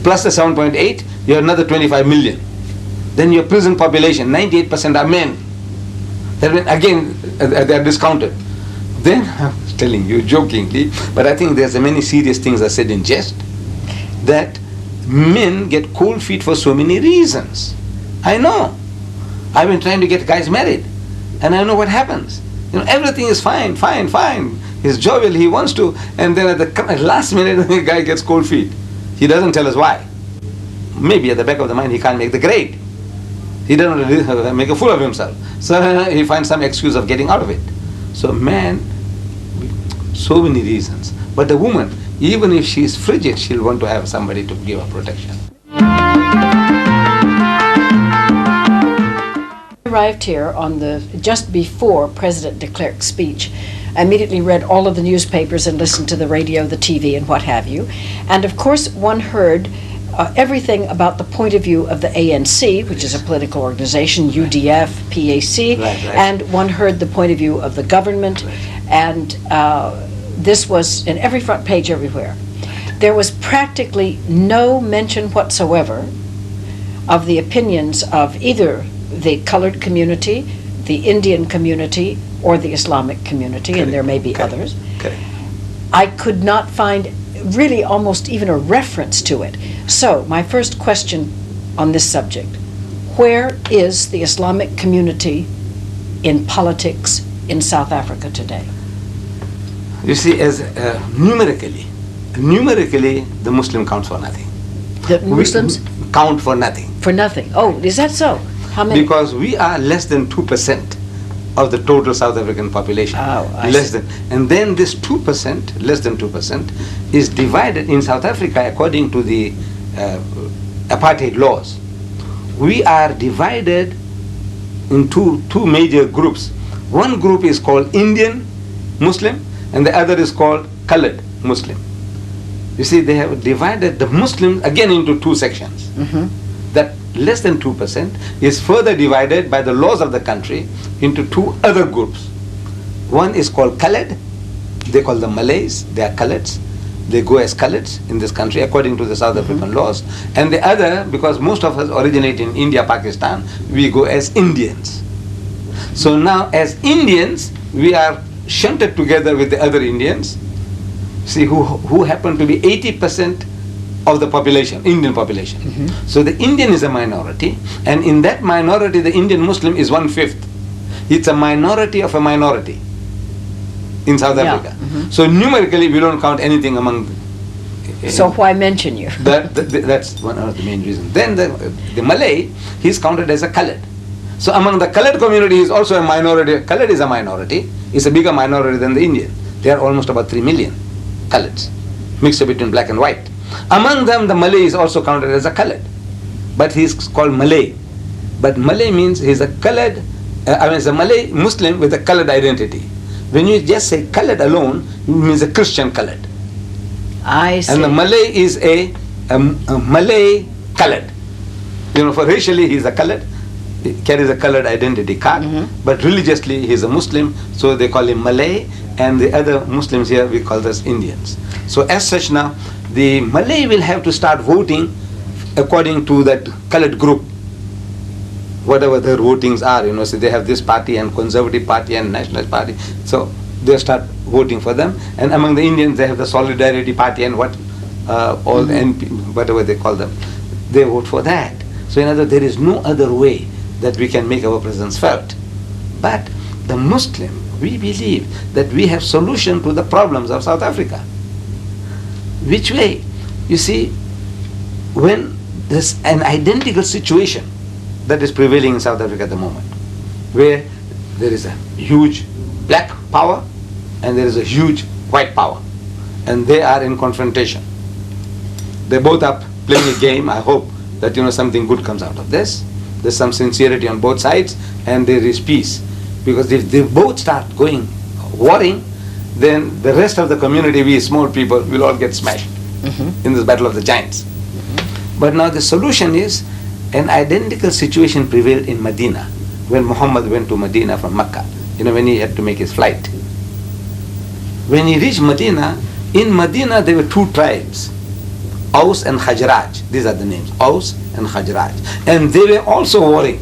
Plus the 7.8, you have another 25 million. Then your prison population, 98% are men. That means, again, they are discounted. Then, I was telling you jokingly, but I think there's many serious things I said in jest, that men get cold feet for so many reasons. I know. I've been trying to get guys married, and I know what happens. Everything is fine. He's jovial, he wants to, and then at the last minute, the guy gets cold feet. He doesn't tell us why. Maybe at the back of the mind, he can't make the grade. He doesn't make a fool of himself. So he finds some excuse of getting out of it. So man, so many reasons. But the woman, even if she is frigid, she'll want to have somebody to give her protection. I arrived here just before President de Klerk's speech. I immediately read all of the newspapers and listened to the radio, the TV, and what have you. And of course, one heard everything about the point of view of the ANC, which is a political organization, UDF, PAC, and one heard the point of view of the government, and this was in every front page everywhere. There was practically no mention whatsoever of the opinions of either the colored community, the Indian community or the Islamic community, Correct. and there may be Correct. others. Correct. I could not find really almost even a reference to it. So, my first question on this subject, where is the Islamic community in politics in South Africa today? You see, as numerically, the Muslim counts for nothing. The Muslims? We count for nothing. For nothing. Oh, is that so? How many? Because we are less than 2% of the total South African population. Oh, I less see. than. And then this 2%, less than 2%, is divided in South Africa according to the apartheid laws. We are divided into two major groups. One group is called Indian Muslim, and the other is called colored Muslim. You see, they have divided the Muslims again into two sections. Mhm. That less than 2% is further divided by the laws of the country into two other groups. One is called colored. They call them Malays. They are coloreds. They go as coloreds in this country according to the South African laws. And the other, because most of us originate in India, Pakistan, we go as Indians. So now as Indians, we are shunted together with the other Indians, see, who happen to be 80% of the population, Indian population. So the Indian is a minority, and in that minority, the Indian Muslim is 1/5. It's a minority of a minority in South Yeah. Africa. So numerically, we don't count anything among. So why mention you? That's one of the main reasons. Then the Malay, he's counted as a colored. So among the colored community, he is also a minority. Colored is a minority. It's a bigger minority than the Indian. They are almost about 3 million coloreds, mixed between black and white. Among them, the Malay is also counted as a colored, but he's called Malay. But Malay means he's a colored, it's a Malay Muslim with a colored identity. When you just say colored alone, it means a Christian colored. I see. And the Malay is a Malay colored. You know, for racially he's a colored, he carries a colored identity card, but religiously he's a Muslim, so they call him Malay, and the other Muslims here we call us Indians. So as such now, the Malay will have to start voting according to that colored group, whatever their votings are, you know, so they have this party and Conservative Party and Nationalist Party, so they start voting for them. And among the Indians, they have the Solidarity Party and all the NP, whatever they call them, they vote for that. So in other words, there is no other way that we can make our presence felt. But the Muslim, we believe that we have solution to the problems of South Africa. Which way? You see, when there's an identical situation that is prevailing in South Africa at the moment, where there is a huge black power and there is a huge white power, and they are in confrontation. They both are playing a game. I hope that, you know, something good comes out of this. There's some sincerity on both sides, and there is peace. Because if they both start going warring, then the rest of the community, we small people, will all get smashed in this battle of the giants. But now the solution is, an identical situation prevailed in Medina when Muhammad went to Medina from Mecca, you know, when he had to make his flight. When he reached Medina, in Medina there were two tribes, Aus and Khajraj. These are the names, Aus and Khajraj. And they were also warring.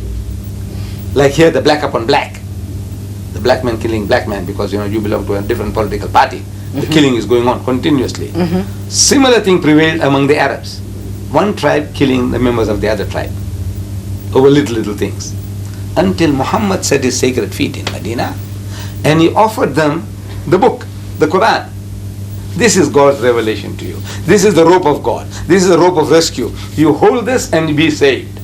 Like here, the black upon black. The black man killing black man because, you know, you belong to a different political party. The killing is going on continuously. Similar thing prevailed among the Arabs. One tribe killing the members of the other tribe over little things. Until Muhammad set his sacred feet in Medina and he offered them the book, the Quran. This is God's revelation to you. This is the rope of God. This is the rope of rescue. You hold this and be saved.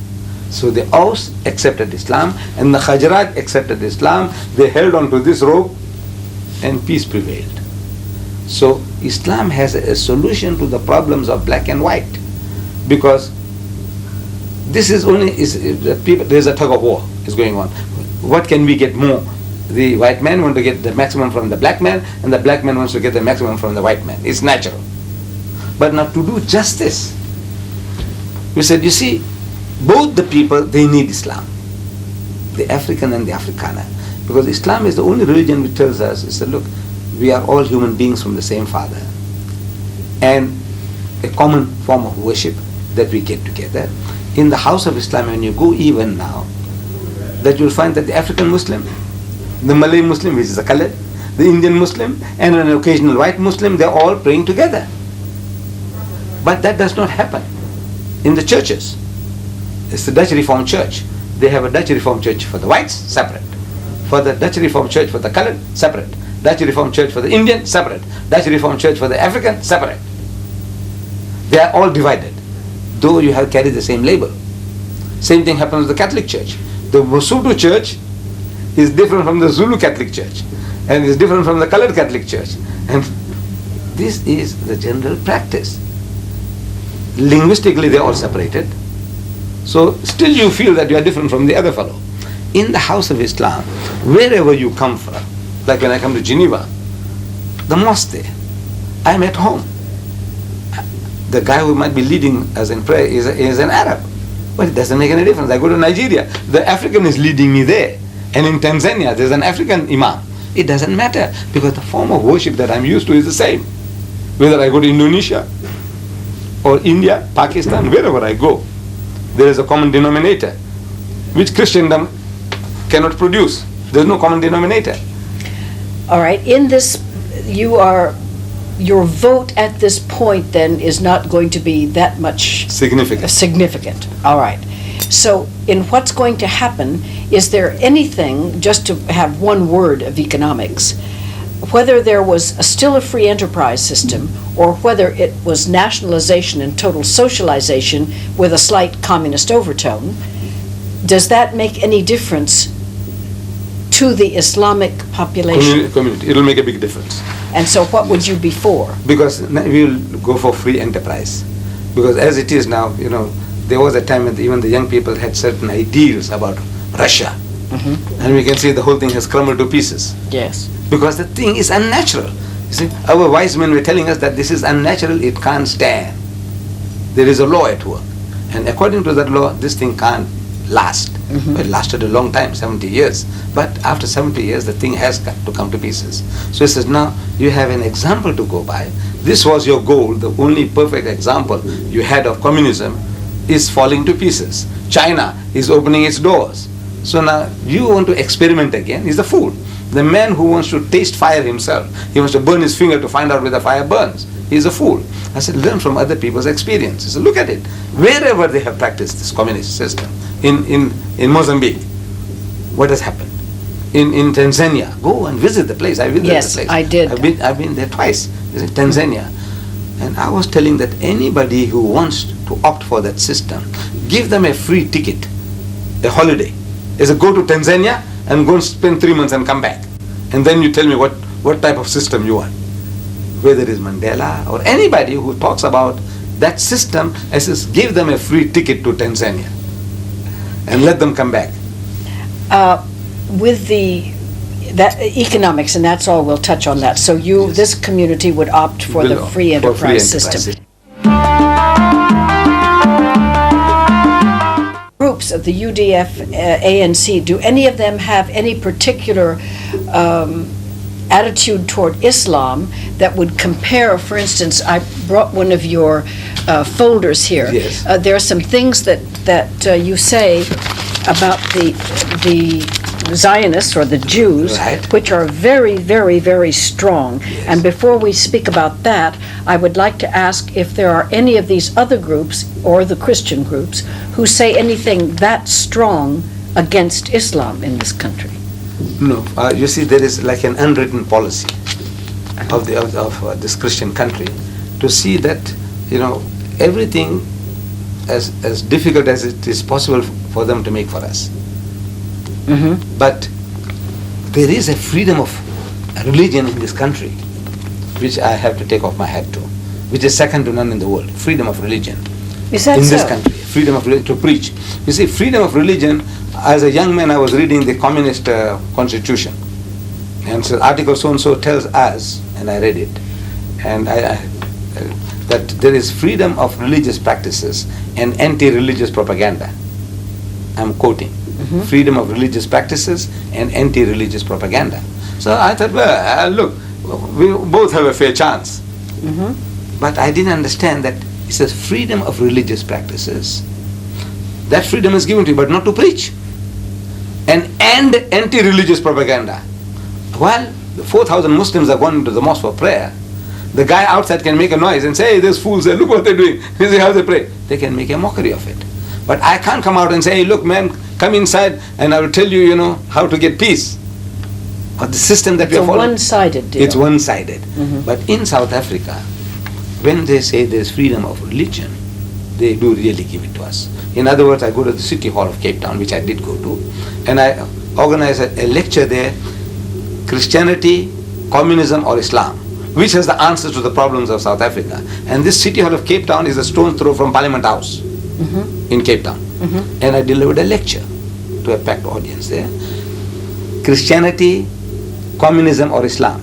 So the Aus accepted Islam and the Khajraj accepted Islam. They held on to this rope and peace prevailed. So Islam has a solution to the problems of black and white, because this is only, there's a tug of war is going on. What can we get more? The white man wants to get the maximum from the black man, and the black man wants to get the maximum from the white man. It's natural. But now to do justice, we said, you see, both the people, they need Islam, the African and the Afrikaner, because Islam is the only religion which tells us, it said, look, we are all human beings from the same Father, and a common form of worship that we get together. In the house of Islam, when you go even now, that you'll find that the African Muslim, the Malay Muslim, which is a colored, the Indian Muslim, and an occasional white Muslim, they're all praying together. But that does not happen in the churches. It's the Dutch Reformed Church. They have a Dutch Reformed Church for the whites, separate. For the Dutch Reformed Church for the colored, separate. Dutch Reformed Church for the Indian, separate. Dutch Reformed Church for the African, separate. They are all divided, though you have carried the same label. Same thing happens with the Catholic Church. The Mosotho Church is different from the Zulu Catholic Church, and is different from the colored Catholic Church. And this is the general practice. Linguistically, they are all separated. So still you feel that you are different from the other fellow. In the house of Islam, wherever you come from, like when I come to Geneva, the mosque there, I'm at home. The guy who might be leading us in prayer is an Arab. But it doesn't make any difference. I go to Nigeria, the African is leading me there. And in Tanzania, there's an African imam. It doesn't matter, because the form of worship that I'm used to is the same. Whether I go to Indonesia or India, Pakistan, wherever I go, there is a common denominator, which Christendom cannot produce. There's no common denominator. All right, in this, your vote at this point then is not going to be that much significant. All right. So in what's going to happen, is there anything, just to have one word of economics, whether there was still a free enterprise system or whether it was nationalization and total socialization with a slight communist overtone, does that make any difference to the Islamic population? Community. It'll make a big difference. And so what would you be for? Because we'll go for free enterprise. Because as it is now, there was a time when even the young people had certain ideals about Russia. Mm-hmm. And we can see the whole thing has crumbled to pieces. Yes. Because the thing is unnatural. You see, our wise men were telling us that this is unnatural, it can't stand. There is a law at work. And according to that law, this thing can't last. Mm-hmm. It lasted a long time, 70 years. But after 70 years, the thing has got to come to pieces. So he says, now you have an example to go by. This was your goal. The only perfect example you had of communism is falling to pieces. China is opening its doors. So now you want to experiment again. He's a fool. The man who wants to taste fire himself, he wants to burn his finger to find out where the fire burns. He's a fool. I said, learn from other people's experience. He said, look at it. Wherever they have practiced this communist system, in Mozambique, what has happened? In Tanzania, go and visit the place. I visited the place. Yes, I did. I've been there twice. In Tanzania. And I was telling that anybody who wants to opt for that system, give them a free ticket, a holiday. Is a go to Tanzania and go and spend 3 months and come back. And then you tell me what type of system you want. Whether it is Mandela or anybody who talks about that system, I says, give them a free ticket to Tanzania and let them come back. With that economics, and that's all, we'll touch on that. So Yes. This community would opt for the free enterprise system. Groups of the UDF, ANC, do any of them have any particular attitude toward Islam that would compare? For instance, I brought one of your folders here. Yes. There are some things that you say about the Zionists or the Jews, Right. which are very, very, very strong. Yes. And before we speak about that, I would like to ask if there are any of these other groups or the Christian groups who say anything that strong against Islam in this country. No, you see, there is like an unwritten policy of this Christian country to see that everything as difficult as it is possible for them to make for us. Mm-hmm. But there is a freedom of religion in this country, which I have to take off my hat to, which is second to none in the world. Freedom of religion. Is that in so? this country? Freedom of religion to preach. You see, freedom of religion. As a young man, I was reading the communist constitution, and so Article so and so tells us, and I read it, and that there is freedom of religious practices and anti-religious propaganda. I'm quoting. Mm-hmm. Freedom of religious practices and anti-religious propaganda. So I thought, well, look, we both have a fair chance. Mm-hmm. But I didn't understand that it says freedom of religious practices. That freedom is given to you, but not to preach. and anti-religious propaganda. While the 4,000 Muslims are going to the mosque for prayer, the guy outside can make a noise and say, hey, these fools, look what they're doing. This is how they pray. They can make a mockery of it. But I can't come out and say, hey, look, man, come inside and I will tell you, how to get peace. But the system that we are following, it's a one-sided deal. It's one-sided. But in South Africa, when they say there's freedom of religion, they do really give it to us. In other words, I go to the City Hall of Cape Town, which I did go to, and I organize a lecture there, Christianity, communism or Islam, which has the answers to the problems of South Africa. And this City Hall of Cape Town is a stone's throw from Parliament House in Cape Town. And I delivered a lecture to a packed audience there. Christianity, communism or Islam.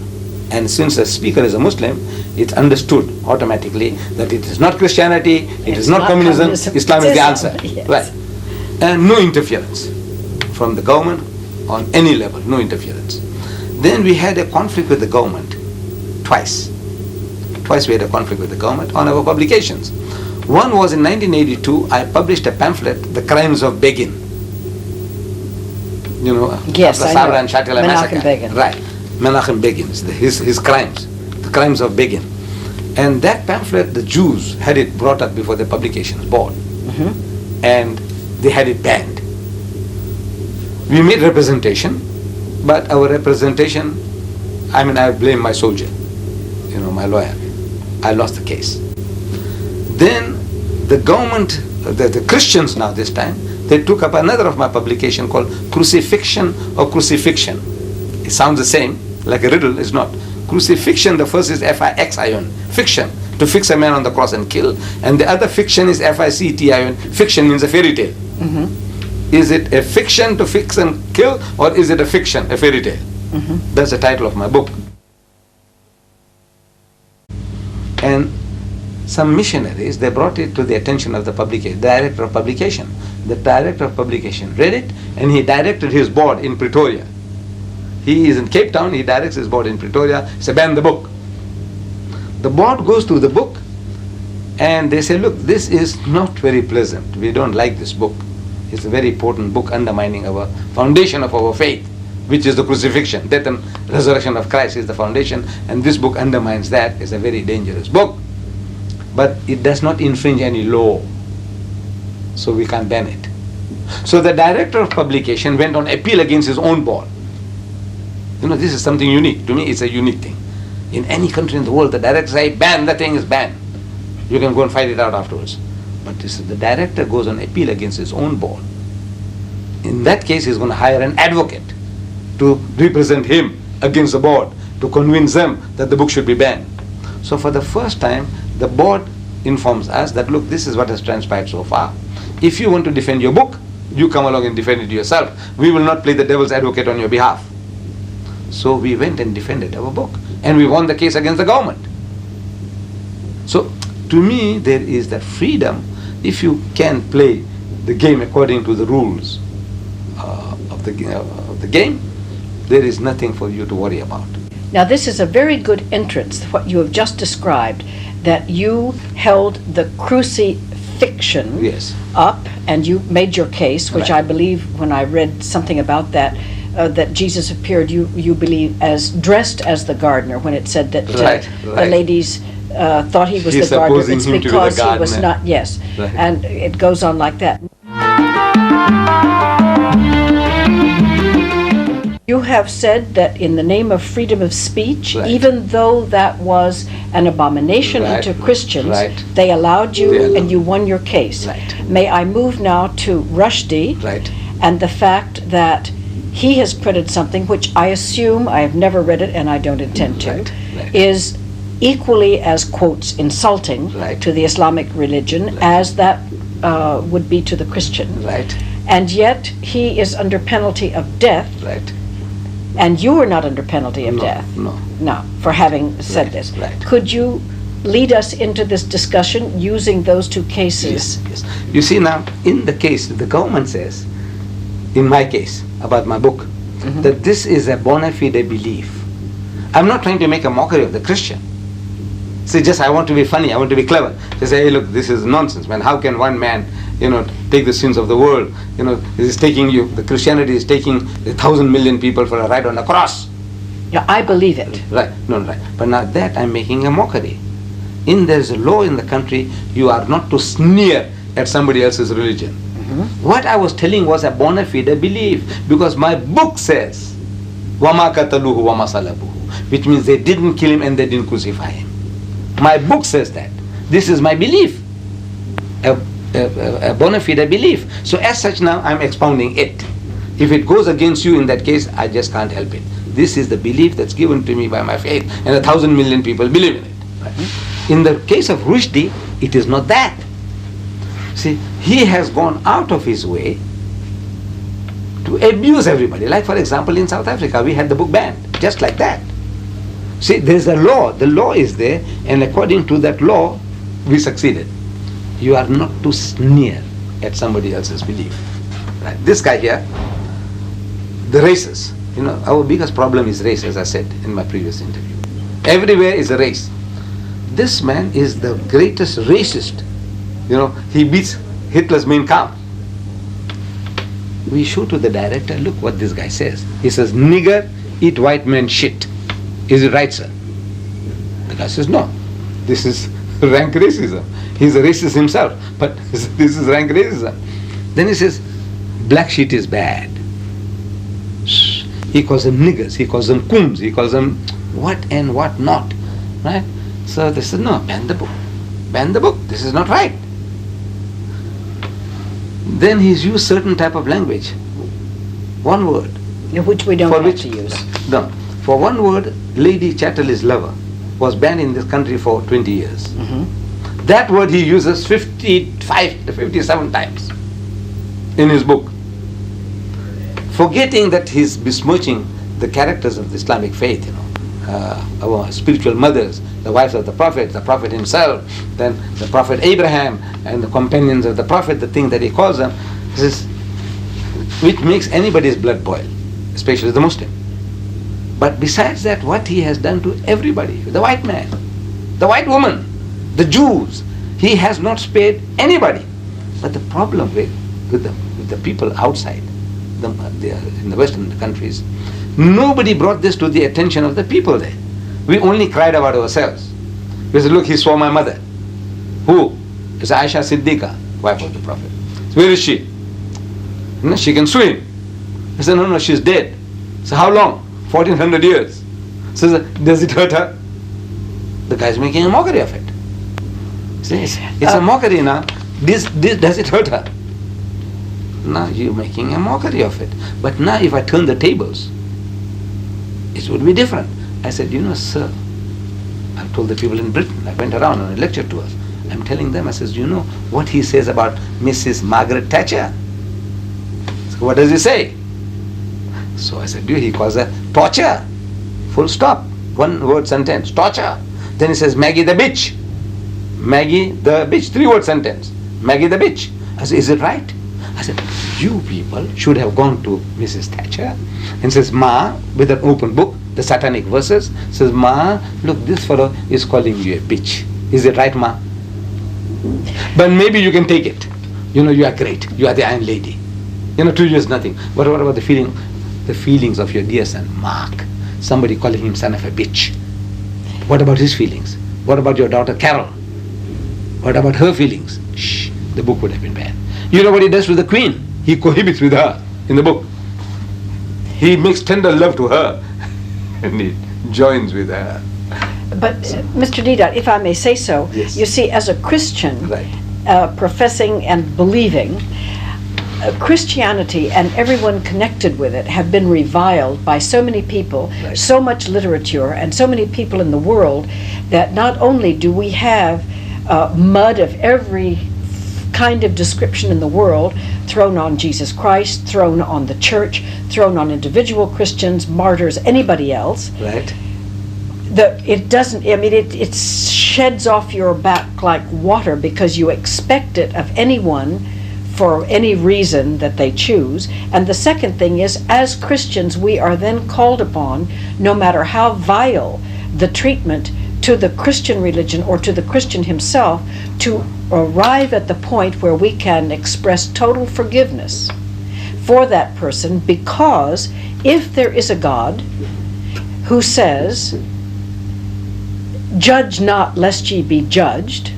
And since the speaker is a Muslim, it's understood automatically that it is not Christianity, it is not communism, Islam is the answer. Yes. Right. And no interference from the government on any level, no interference. Then we had a conflict with the government twice. Twice we had a conflict with the government on our publications. One was in 1982, I published a pamphlet, The Crimes of Begin. Yes, I Sabra know. and Shatila massacre. Menachem Begin. Right. Menachem Begin, his crimes, The Crimes of Begin. And that pamphlet, the Jews had it brought up before the publications board. And they had it banned. We made representation, but our representation, I blame my soldier, my lawyer. I lost the case. Then the government, the Christians now this time, they took up another of my publication called Crucifixion or Crucifixion. It sounds the same, like a riddle, it's not. Crucifixion, the first is F-I-X-I-O-N, fiction, to fix a man on the cross and kill. And the other fiction is F-I-C-T-I-O-N, fiction means a fairy tale. Is it a fiction to fix and kill, or is it a fiction, a fairy tale? That's the title of my book. And some missionaries, they brought it to the attention of the director of publication. The director of publication read it, and he directed his board in Pretoria. He is in Cape Town, he directs his board in Pretoria, say, ban the book. The board goes to the book, and they say, look, this is not very pleasant. We don't like this book. It's a very important book undermining our foundation of our faith, which is the crucifixion. Death and resurrection of Christ is the foundation, and this book undermines that. It's a very dangerous book. But it does not infringe any law, so we can't ban it. So the director of publication went on appeal against his own board. This is something unique. To me, it's a unique thing. In any country in the world, the director says, ban, the thing is banned. You can go and fight it out afterwards. But this is the director goes on appeal against his own board. In that case, he's going to hire an advocate to represent him against the board, to convince them that the book should be banned. So for the first time, the board informs us that, look, this is what has transpired so far. If you want to defend your book, you come along and defend it yourself. We will not play the devil's advocate on your behalf. So we went and defended our book, and we won the case against the government. So to me, there is that freedom. If you can play the game according to the rules of the game, there is nothing for you to worry about. Now, this is a very good entrance, what you have just described, that you held the crucifixion up and you made your case, which I believe when I read something about that, that Jesus appeared, you believe, as dressed as the gardener, when it said that the ladies thought he was the gardener. It's because he was not, and it goes on like that. You have said that in the name of freedom of speech, even though that was an abomination unto Christians, they allowed you and you won your case. May I move now to Rushdie and the fact that he has printed something which I assume, I have never read it and I don't intend to, is equally as, quotes, insulting to the Islamic religion as that would be to the Christian. And yet he is under penalty of death. And you are not under penalty of death. No, for having said this. Could you lead us into this discussion using those two cases? Yes. You see now, in the case, the government says, in my case, about my book, that this is a bona fide belief. I'm not trying to make a mockery of the Christian. See, just I want to be funny, I want to be clever. They say, hey, look, this is nonsense, man. How can one man take the sins of the world. It is taking you. The Christianity is taking 1,000 million people for a ride on the cross. Yeah, I believe it. Right, no, right. But now that I'm making a mockery. There's a law in the country, you are not to sneer at somebody else's religion. What I was telling was a bona fide belief, because my book says, وَمَا قَتَلُوهُ وَمَا صَلَبُوهُ, which means they didn't kill him and they didn't crucify him. My book says that. This is my belief, a bona fide belief. So as such now I'm expounding it. If it goes against you in that case, I just can't help it. This is the belief that's given to me by my faith, and 1,000 million people believe in it. Right? In the case of Rushdie, it is not that. See, he has gone out of his way to abuse everybody. Like, for example, in South Africa, we had the book banned, just like that. See, there's a law. The law is there, and according to that law, we succeeded. You are not to sneer at somebody else's belief. Right? This guy here, the races. Our biggest problem is race, as I said in my previous interview. Everywhere is a race. This man is the greatest racist. He beats Hitler's Mein Kampf. We show to the director, look what this guy says. He says, nigger, eat white man shit. Is it right, sir? The guy says, no. This is rank racism. He's a racist himself, but this is rank racism. Then he says, black shit is bad. He calls them niggers, he calls them coons, he calls them what and what not. Right? So they said, no, ban the book. Ban the book. This is not right. Then he's used certain type of language. One word. Which we don't have to use. No. For one word, Lady Chatterley's lover was banned in this country for 20 years. That word he uses 55 to 57 times in his book, forgetting that he's besmirching the characters of the Islamic faith, our spiritual mothers, the wives of the Prophet himself, then the Prophet Abraham and the companions of the Prophet, the thing that he calls them, which makes anybody's blood boil, especially the Muslim. But besides that, what he has done to everybody, the white man, the white woman, the Jews, he has not spared anybody. But the problem with the people outside, in the Western countries, nobody brought this to the attention of the people there. We only cried about ourselves. We said, look, he swore my mother. Who? It's Aisha Siddiqa, wife of the Prophet. So where is she? She can swim. I said, no, she's dead. So how long? 1400 years. So does it hurt her? The guy's making a mockery of it. See, it's a mockery now. This does it hurt her? Now you're making a mockery of it. But now if I turn the tables, it would be different. I said, sir, I told the people in Britain, I went around on a lecture tours. I'm telling them, I says, what he says about Mrs. Margaret Thatcher? So what does he say? So I said, he calls her torture. Full stop. One word sentence. Torture. Then he says, Maggie the bitch. Maggie the bitch. 3 word sentence. Maggie the bitch. I said, is it right? I said, you people should have gone to Mrs. Thatcher and says, Ma, with an open book, the satanic verses, says, Ma, look, this fellow is calling you a bitch. Is it right, Ma? But maybe you can take it. You are great. You are the Iron Lady. 2 years nothing. But what about the feelings of your dear son, Mark? Somebody calling him son of a bitch. What about his feelings? What about your daughter, Carol? What about her feelings? Shh, the book would have been banned. You know what he does with the Queen? He cohabits with her in the book. He makes tender love to her and he joins with her. But Mr. DEEDAT, if I may say so, yes. You see, as a Christian, right. Professing and believing, Christianity and everyone connected with it have been reviled by so many people, right. So much literature, and so many people in the world, that not only do we have mud of every kind of description in the world thrown on Jesus Christ, thrown on the church, thrown on individual Christians, martyrs, anybody else. Right. It sheds off your back like water because you expect it of anyone for any reason that they choose. And the second thing is, as Christians, we are then called upon, no matter how vile the treatment to the Christian religion or to the Christian himself, to arrive at the point where we can express total forgiveness for that person, because if there is a God who says, "Judge not lest ye be judged,"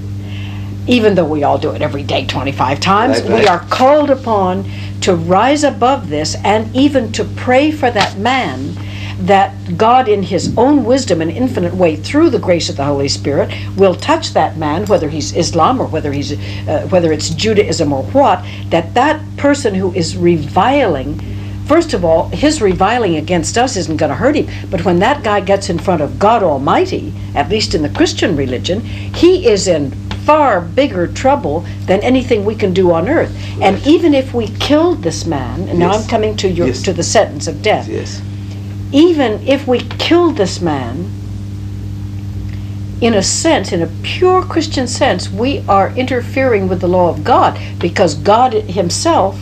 even though we all do it every day 25 times, Right. we are called upon to rise above this and even to pray for that man, that God in his own wisdom and infinite way through the grace of the Holy Spirit will touch that man, whether he's Islam or whether it's Judaism or what, that person who is reviling, first of all, his reviling against us isn't going to hurt him, but when that guy gets in front of God Almighty, at least in the Christian religion, he is in far bigger trouble than anything we can do on earth. Right. And even if we killed this man, and now Yes. I'm coming to Yes. to the sentence of death, Yes. even if we killed this man, in a sense, in a pure Christian sense, we are interfering with the law of God, because God himself,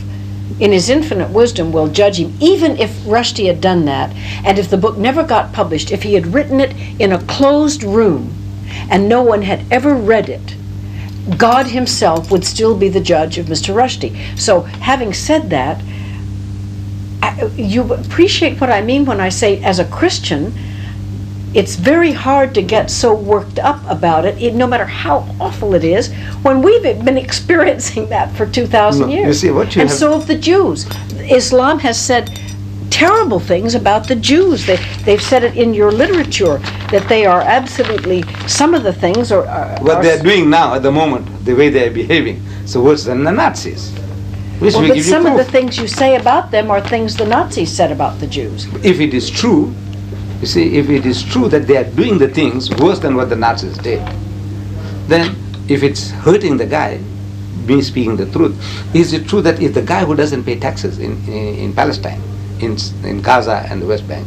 in his infinite wisdom, will judge him. Even if Rushdie had done that, and if the book never got published, if he had written it in a closed room and no one had ever read it, God himself would still be the judge of Mr. Rushdie. So having said that, you appreciate what I mean when I say, as a Christian, it's very hard to get so worked up about it, no matter how awful it is, when we've been experiencing that for 2,000 No, years. you see, what you and have- so have the Jews. Islam has said terrible things about the Jews. They've said it in your literature, that they are absolutely, some of the things are What they're doing now at the moment, the way they're behaving, so worse than the Nazis. Which well, we but give you some of the proof. things you say about them are things the Nazis said about the Jews. If it is true, you see, if it is true that they are doing the things worse than what the Nazis did, then if it's hurting the guy, me speaking the truth, is it true that if the guy who doesn't pay taxes in Palestine, in Gaza and the West Bank,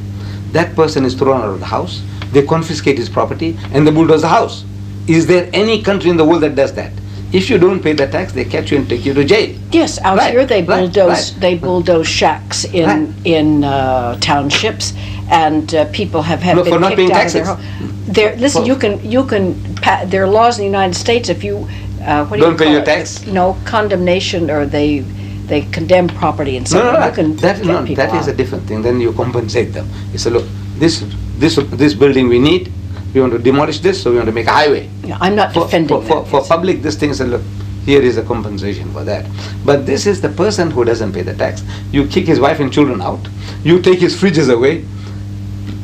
that person is thrown out of the house, they confiscate his property, and they bulldoze the house? Is there any country in the world that does that? If you don't pay the tax, they catch you and take you to jail. Yes, out Right, here they right, bulldoze right. they bulldoze shacks in townships, and people have No, been for not kicked paying out of their taxes. home. Listen, you can there are laws in the United States, if you what do Don't you pay call your it? tax? No, condemnation, or they condemn property and something. No, You can that get people is a out. different thing. Then you compensate them. You say, look, this building we need, we want to demolish this, so we want to make a highway. Yeah, I'm not defending that. For public, this thing, say, look, here is a compensation for that. But this is the person who doesn't pay the tax. You kick his wife and children out. You take his fridges away.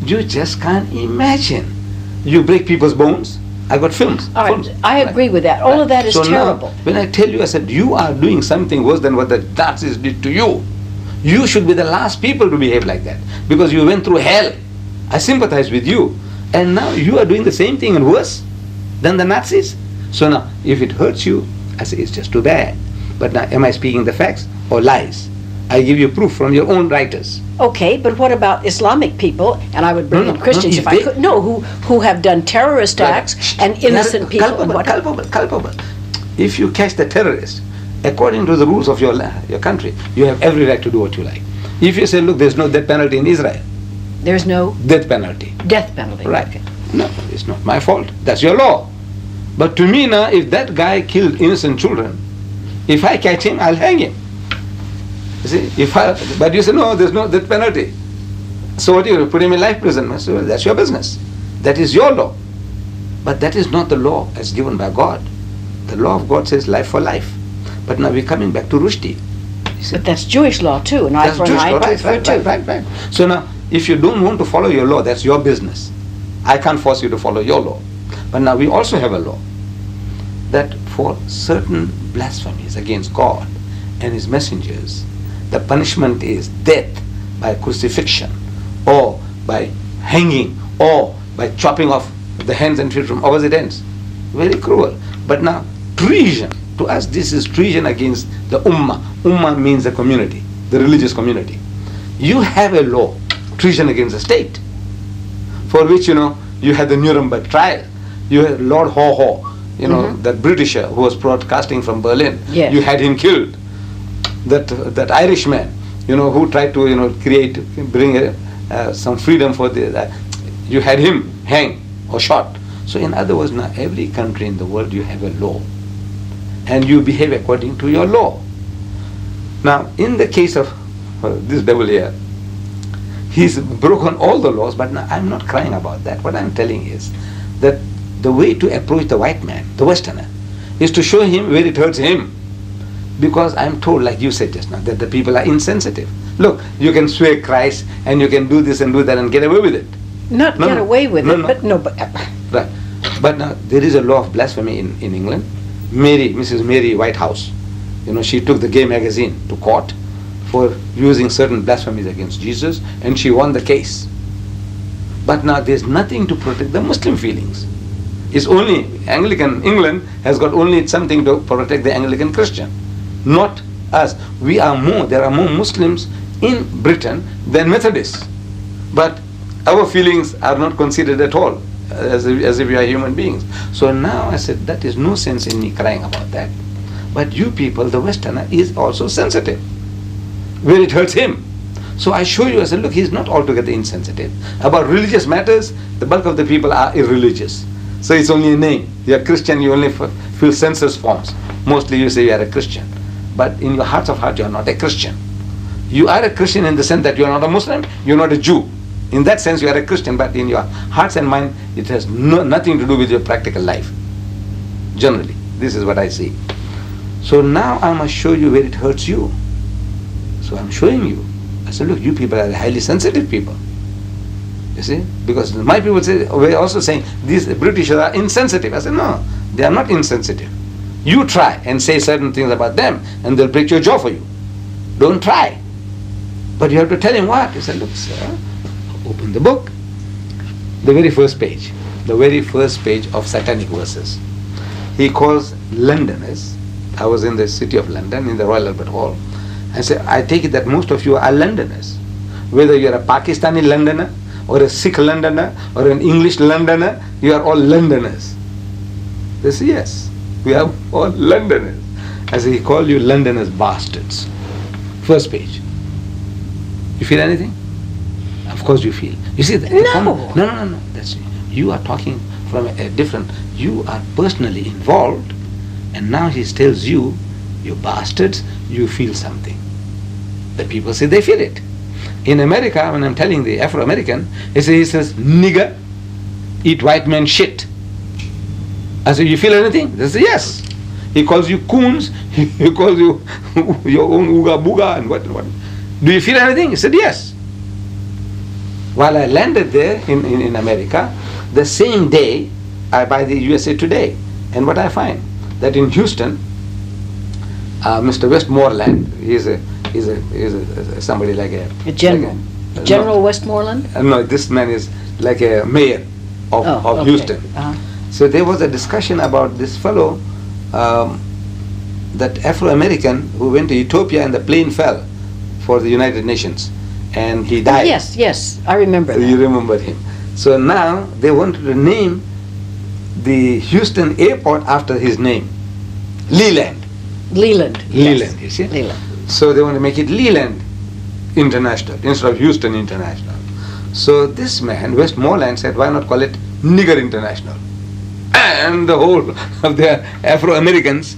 You just can't imagine. You break people's bones. I got films. All right, films. I agree with that. All of that is So now, terrible. when I tell you, I said, you are doing something worse than what the Nazis did to you. You should be the last people to behave like that, because you went through hell. I sympathize with you. And now you are doing the same thing and worse than the Nazis. So now, if it hurts you, I say, it's just too bad. But now, am I speaking the facts or lies? I give you proof from your own writers. Okay, but what about Islamic people, and I would bring No, in no, Christians no, if if I they- could, no, who have done terrorist acts and innocent people and Culpable, what. culpable. If you catch the terrorist, according to the rules of your country, you have every right to do what you like. If you say, look, there's no death penalty in Israel, There's no death penalty. death penalty. Right. Okay. No, it's not my fault. That's your law. But to me now, if that guy killed innocent children, if I catch him, I'll hang him. You see, but you say, no, there's no death penalty. So what do you do? Put him in life prison? I say, well, that's your business. That is your law. But that is not the law as given by God. The law of God says life for life. But now we're coming back to Rushdie. You see? But that's Jewish law too, and eye That's for an Jewish eye, law, tooth for a tooth. right. So now, if you don't want to follow your law, that's your business. I can't force you to follow your law. But now we also have a law that for certain blasphemies against God and His messengers, the punishment is death by crucifixion, or by hanging, or by chopping off the hands and feet from opposite ends. Very cruel. But now, treason. To us, this is treason against the Ummah. Ummah means the community, the religious community. You have a law, treason against the state, for which, you had the Nuremberg trial. You had Lord Haw, that Britisher who was broadcasting from Berlin. Yes. You had him killed. That Irishman, who tried to, bring some freedom for you had him hanged or shot. So in other words, now every country in the world you have a law. and you behave according to your law. Now, in the case of this devil here, he's broken all the laws, but now I'm not crying about that. What I'm telling is that the way to approach the white man, the Westerner, is to show him where it hurts him. Because I'm told, like you said just now, that the people are insensitive. Look, you can swear Christ and you can do this and do that and get away with it. Not get away with it, but no, but... Right. But now there is a law of blasphemy in England. Mrs. Mary Whitehouse, she took the Gay magazine to court for using certain blasphemies against Jesus, and she won the case. But now there's nothing to protect the Muslim feelings. It's only Anglican England has got only something to protect the Anglican Christian, not us. There are more Muslims in Britain than Methodists, but our feelings are not considered at all, as if we are human beings. So now I said, that is no sense in me crying about that. But you people, the Westerner, is also sensitive, where it hurts him. So I show you, I said, look, he's not altogether insensitive. About religious matters, the bulk of the people are irreligious. So it's only a name. You're Christian, you only fill census forms. Mostly you say you are a Christian. But in your hearts of heart, you are not a Christian. You are a Christian in the sense that you are not a Muslim, you are not a Jew. In that sense, you are a Christian, but in your hearts and mind, it has nothing to do with your practical life. Generally, this is what I see. So now I must show you where it hurts you. So I'm showing you. I said, look, you people are highly sensitive people. You see? Because my people say, we're also saying, these British are insensitive. I said, no, they are not insensitive. You try and say certain things about them, and they'll break your jaw for you. Don't try. But you have to tell him what? He said, look, sir, open the book. The very first page of Satanic Verses. He calls Londoners. I was in the city of London, in the Royal Albert Hall. I said, I take it that most of you are Londoners. Whether you're a Pakistani Londoner, or a Sikh Londoner, or an English Londoner, you are all Londoners. They say, yes, we are all Londoners. I said, he called you Londoners bastards. First page. You feel anything? Of course you feel. You see that? No. That's you are talking from a different. You are personally involved, and now he tells you, you bastards, you feel something. The people say they feel it. In America, when I'm telling the Afro-American, he says, nigger, eat white man shit. I say, you feel anything? They say, yes. He calls you coons, he calls you your own ooga booga and what. Do you feel anything? He said, yes. While I landed there in America, the same day I buy the USA Today. And what I find, that in Houston, Mr. Westmoreland, he's somebody like a general. General Westmoreland? No, this man is like a mayor of Houston. So there was a discussion about this fellow, that Afro-American who went to Ethiopia and the plane fell for the United Nations and he died. Yes, I remember that. You remember him. So now they wanted to name the Houston airport after his name, Leland. Leland, you see? Leland. So they want to make it Leland International instead of Houston International. So this man, Westmoreland, said, why not call it Nigger International? And the whole of the Afro-Americans.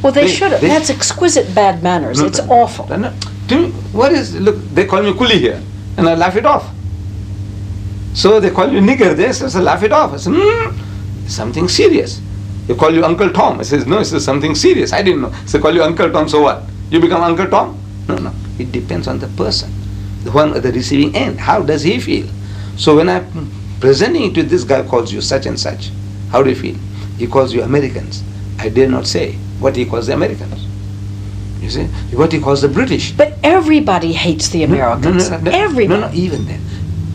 Well, they should have. That's exquisite bad manners. It's awful. Look, they call me Kuli here, and I laugh it off. So they call you nigger there, so I laugh it off. I say, something serious. They call you Uncle Tom. I says, no, it's something serious. I didn't know. So call you Uncle Tom, so what? You become Uncle Tom? No. It depends on the person, the one at the receiving end. How does he feel? So when I'm presenting it to this guy calls you such and such, how do you feel? He calls you Americans. I dare not say what he calls the Americans. You see? What he calls the British. But everybody hates the Americans. Everybody. No, even then.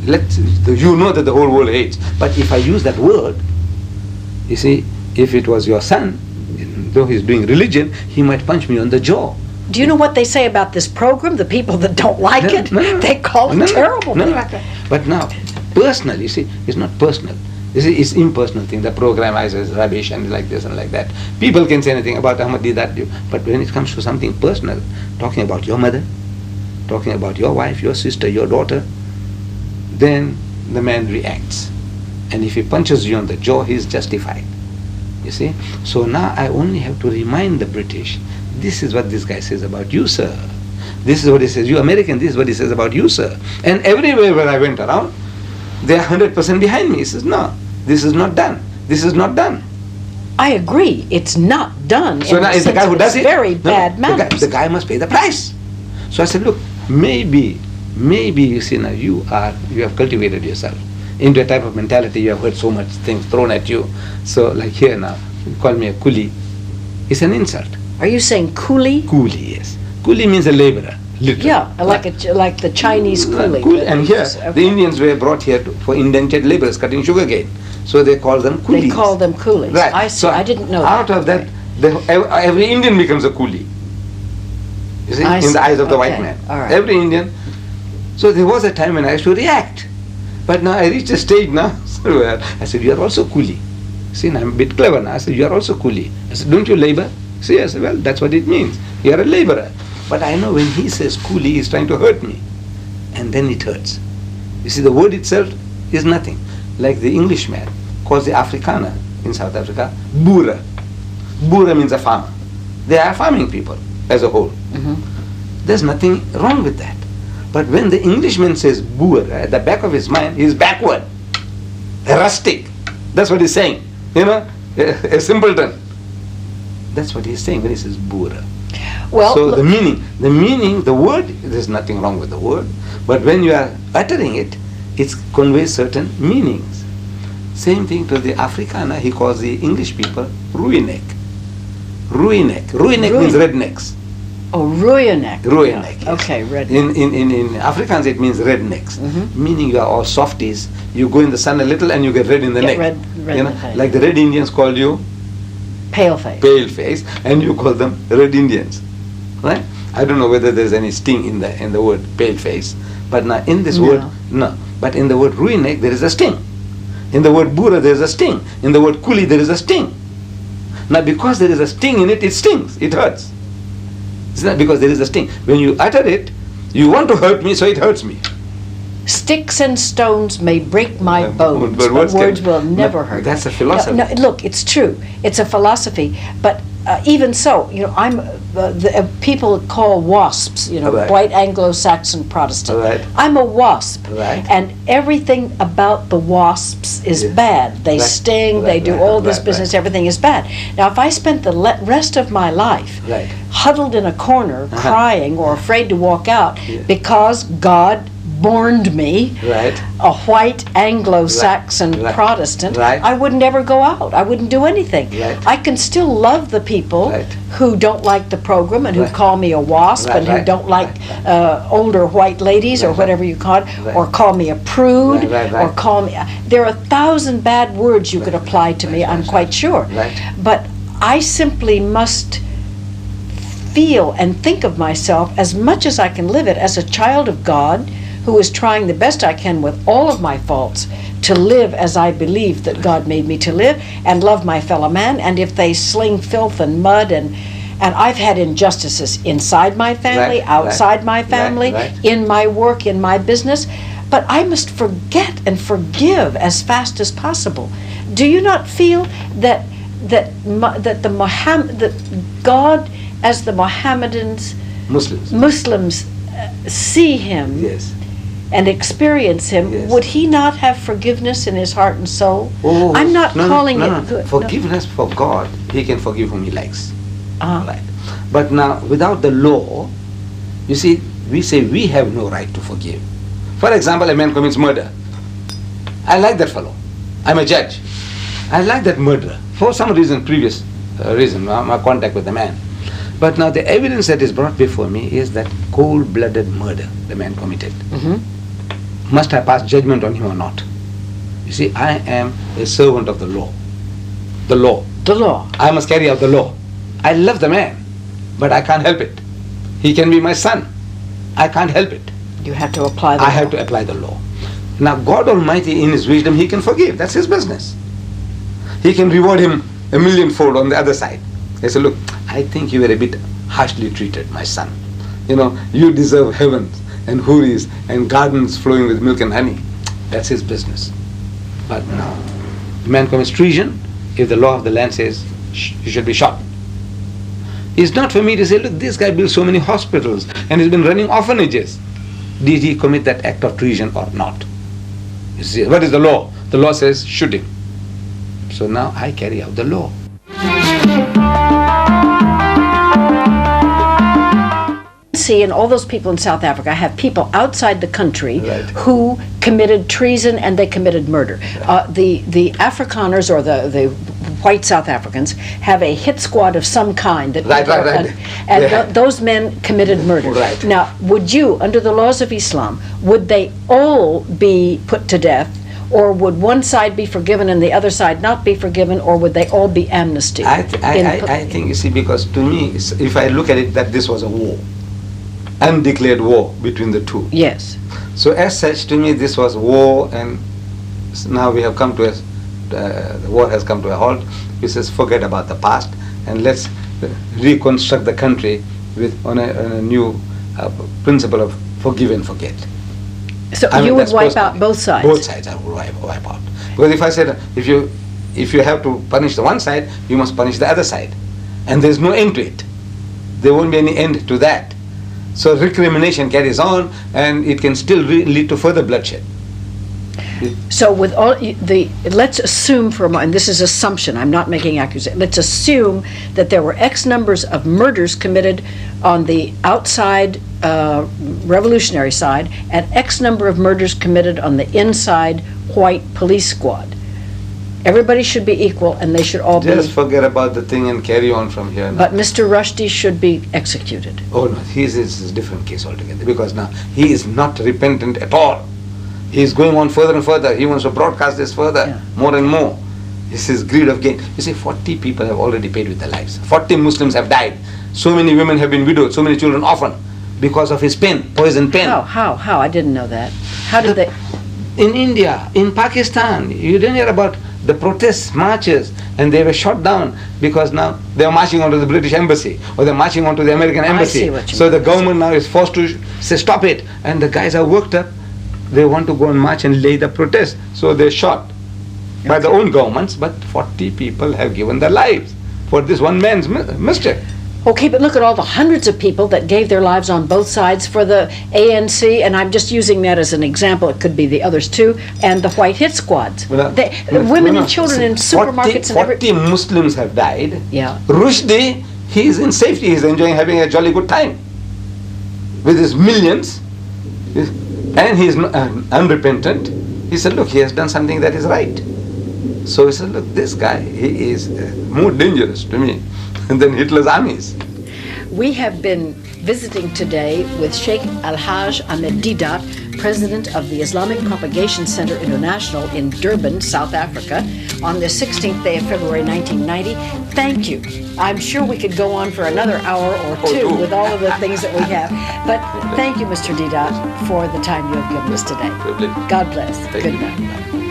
You know that the whole world hates. But if I use that word, you see, if it was your son, though he's doing religion, he might punch me on the jaw. Do you know what they say about this program? The people that don't like it, they call it terrible. But now, personally, you see, it's not personal. You see, it's impersonal thing. The program is rubbish and like this and like that. People can say anything about AHMED, DEEDAT, but when it comes to something personal, talking about your mother, talking about your wife, your sister, your daughter, then the man reacts. And if he punches you on the jaw, he's justified. You see? So now I only have to remind the British, this is what this guy says about you, sir. This is what he says, you American, this is what he says about you, sir. And everywhere where I went around, they are 100% behind me. He says, no, this is not done. This is not done. I agree. It's not done. So now is the guy who does it? Very bad manners. The guy must pay the price. So I said, look, maybe you see now you have cultivated yourself into a type of mentality. You have heard so much things thrown at you. So like here now, you call me a coolie. It's an insult. Are you saying coolie? Coolie, yes. Coolie means a laborer. Literally. Yeah, like the Chinese coolie. And here, Okay. the Indians were brought here for indentured laborers cutting sugarcane. So they call them coolies. They call them coolies. Right. I see. So I didn't know out that. of that, every Indian becomes a coolie. You see, I in see. the eyes of the white Okay. man. All right. Every Indian. So there was a time when I used to react. But now I reached a stage now where I said, you are also coolie. See, now I'm a bit clever now. I said, you are also coolie. I said, don't you labor? See, I said, well, that's what it means. You are a laborer. But I know when he says coolie, he's trying to hurt me. And then it hurts. You see, the word itself is nothing. Like the Englishman calls the Afrikaner in South Africa, boere. Boere means a farmer. They are farming people as a whole. Mm-hmm. There's nothing wrong with that. But when the Englishman says boer, at the back of his mind, he's backward, a rustic. That's what he's saying. You know, a simpleton. That's what he's saying when he says boer. Well, So the meaning, the word, there's nothing wrong with the word, but when you are uttering it, it conveys certain meanings. Same thing to the Afrikaner, he calls the English people Ruinek. Ruinek. Ruinek means rednecks. oh, Ruinek. Ruinek. Yeah. Yes. Okay, redneck. In Afrikaans it means rednecks, Mhm. meaning you are all softies. You go in the sun a little and you get red in the Get neck. red you in know, the face. like the red Indians called you Pale face. pale face, and you call them red Indians, right? I don't know whether there's any sting in the word pale face, but now in this word, no. But in the word ruinek there is a sting. In the word boera there is a sting. In the word coolie there is a sting. Now because there is a sting in it, it stings, it hurts. It's not because there is a sting. When you utter it, you want to hurt me, so it hurts me. Sticks and stones may break my bones, but words words can- will no, never hurt. that's me. a philosophy. No, look, it's true. It's a philosophy, but even so, I'm people call wasps, Right. white Anglo-Saxon Protestant. Right. I'm a wasp, Right. and everything about the wasps is Yes. bad. They Right. sting. They Right, do right, all this right, business. right. Everything is bad. Now, if I spent the rest of my life Right. huddled in a corner, Uh-huh. crying or afraid to walk out Yeah. because God borned me, Right. a white Anglo-Saxon Right. Protestant, Right. I would never go out. I wouldn't do anything. Right. I can still love the people Right. who don't like the program and who Right. call me a wasp Right, and who right, don't like right. older white ladies or Right, whatever you call it, right. or call me a prude, Right, right, or right. call me. There are 1,000 bad words you could apply to me, Right, I'm right, quite sure. Right. But I simply must feel and think of myself as much as I can live it as a child of God who is trying the best I can with all of my faults to live as I believe that God made me to live and love my fellow man. And if they sling filth and mud and I've had injustices inside my family, Right, outside right, my family, right, right. in my work, in my business, but I must forget and forgive as fast as possible. Do you not feel that God, as the Mohammedans, Muslims see him Yes. and experience him, Yes. would he not have forgiveness in his heart and soul? Oh, I'm not no, calling no, it no. good. Forgiveness for God, he can forgive whom he likes. Uh-huh. Right. But now, without the law, you see, we say we have no right to forgive. For example, a man commits murder. I like that fellow. I'm a judge. I like that murderer. For some reason, previous reason, my contact with the man. But now the evidence that is brought before me is that cold-blooded murder the man committed. Mhm. Must I pass judgment on him or not? You see, I am a servant of the law. The law. The law. I must carry out the law. I love the man, but I can't help it. He can be my son. I can't help it. You have to apply the I law. have to apply the law. Now, God Almighty, in His wisdom, He can forgive. That's His business. He can reward him a millionfold on the other side. He said, look, I think you were a bit harshly treated, my son. You deserve heavens and houris and gardens flowing with milk and honey. That's his business. But now, the man commits treason, if the law of the land says you should be shot. It's not for me to say, look, this guy built so many hospitals and he's been running orphanages. Did he commit that act of treason or not? You see, what is the law? The law says shoot him. So now I carry out the law. See, and all those people in South Africa have people outside the country Right. who committed treason and they committed murder. The Afrikaners or the white South Africans have a hit squad of some kind that Right. and Yeah. those men committed murder. Right. Now, would you, under the laws of Islam, would they all be put to death, or would one side be forgiven and the other side not be forgiven, or would they all be amnesty? I think, you see, because to me, if I look at it, that this was a war, undeclared war between the two. Yes. So as such, to me, this was war, and now we have come to the war has come to a halt. We says forget about the past and let's reconstruct the country on a new principle of forgive and forget. So I mean, you would that's wipe personal. out both sides? Both sides I would wipe out. Because if I said, if you have to punish the one side, you must punish the other side. And there's no end to it. There won't be any end to that. So recrimination carries on, and it can still lead to further bloodshed. So with all let's assume for a moment, and this is assumption, I'm not making accusation, let's assume that there were X numbers of murders committed on the outside revolutionary side and X number of murders committed on the inside white police squad. Everybody should be equal and they should all Just be... forget about the thing and carry on from here. Now. But Mr. Rushdie should be executed. Oh no, his is a different case altogether, because now he is not repentant at all. He is going on further and further. He wants to broadcast this further, Yeah. more and more. This is greed of gain. You see, 40 people have already paid with their lives. 40 Muslims have died. So many women have been widowed, so many children orphaned because of his pen, poison pen. How? I didn't know that. How did they... In India, in Pakistan, you didn't hear about the protests, marches, and they were shot down because now they are marching onto the British embassy or they're marching onto the American embassy. see what you So mean. the government now is forced to say stop it, and the guys are worked up. They want to go and march and lay the protest, so they're shot by the own governments. But 40 people have given their lives for this one man's mischief. Okay, but look at all the hundreds of people that gave their lives on both sides for the ANC, and I'm just using that as an example. It could be the others too, and the white hit squads. Women and children in supermarkets and 40 Muslims have died. Yeah. Rushdie, he is in safety. He's enjoying having a jolly good time with his millions, and he's unrepentant. He said, look, he has done something that is right. So he said, look, this guy, he is more dangerous to me than Hitler's armies. We have been visiting today with Sheikh Al-Haj Ahmed DEEDAT, President of the Islamic Propagation Center International in Durban, South Africa, on the 16th day of February 1990. Thank you. I'm sure we could go on for another hour or two with all of the things that we have. But thank you, Mr. DEEDAT, for the time you have given us today. God bless. Good night.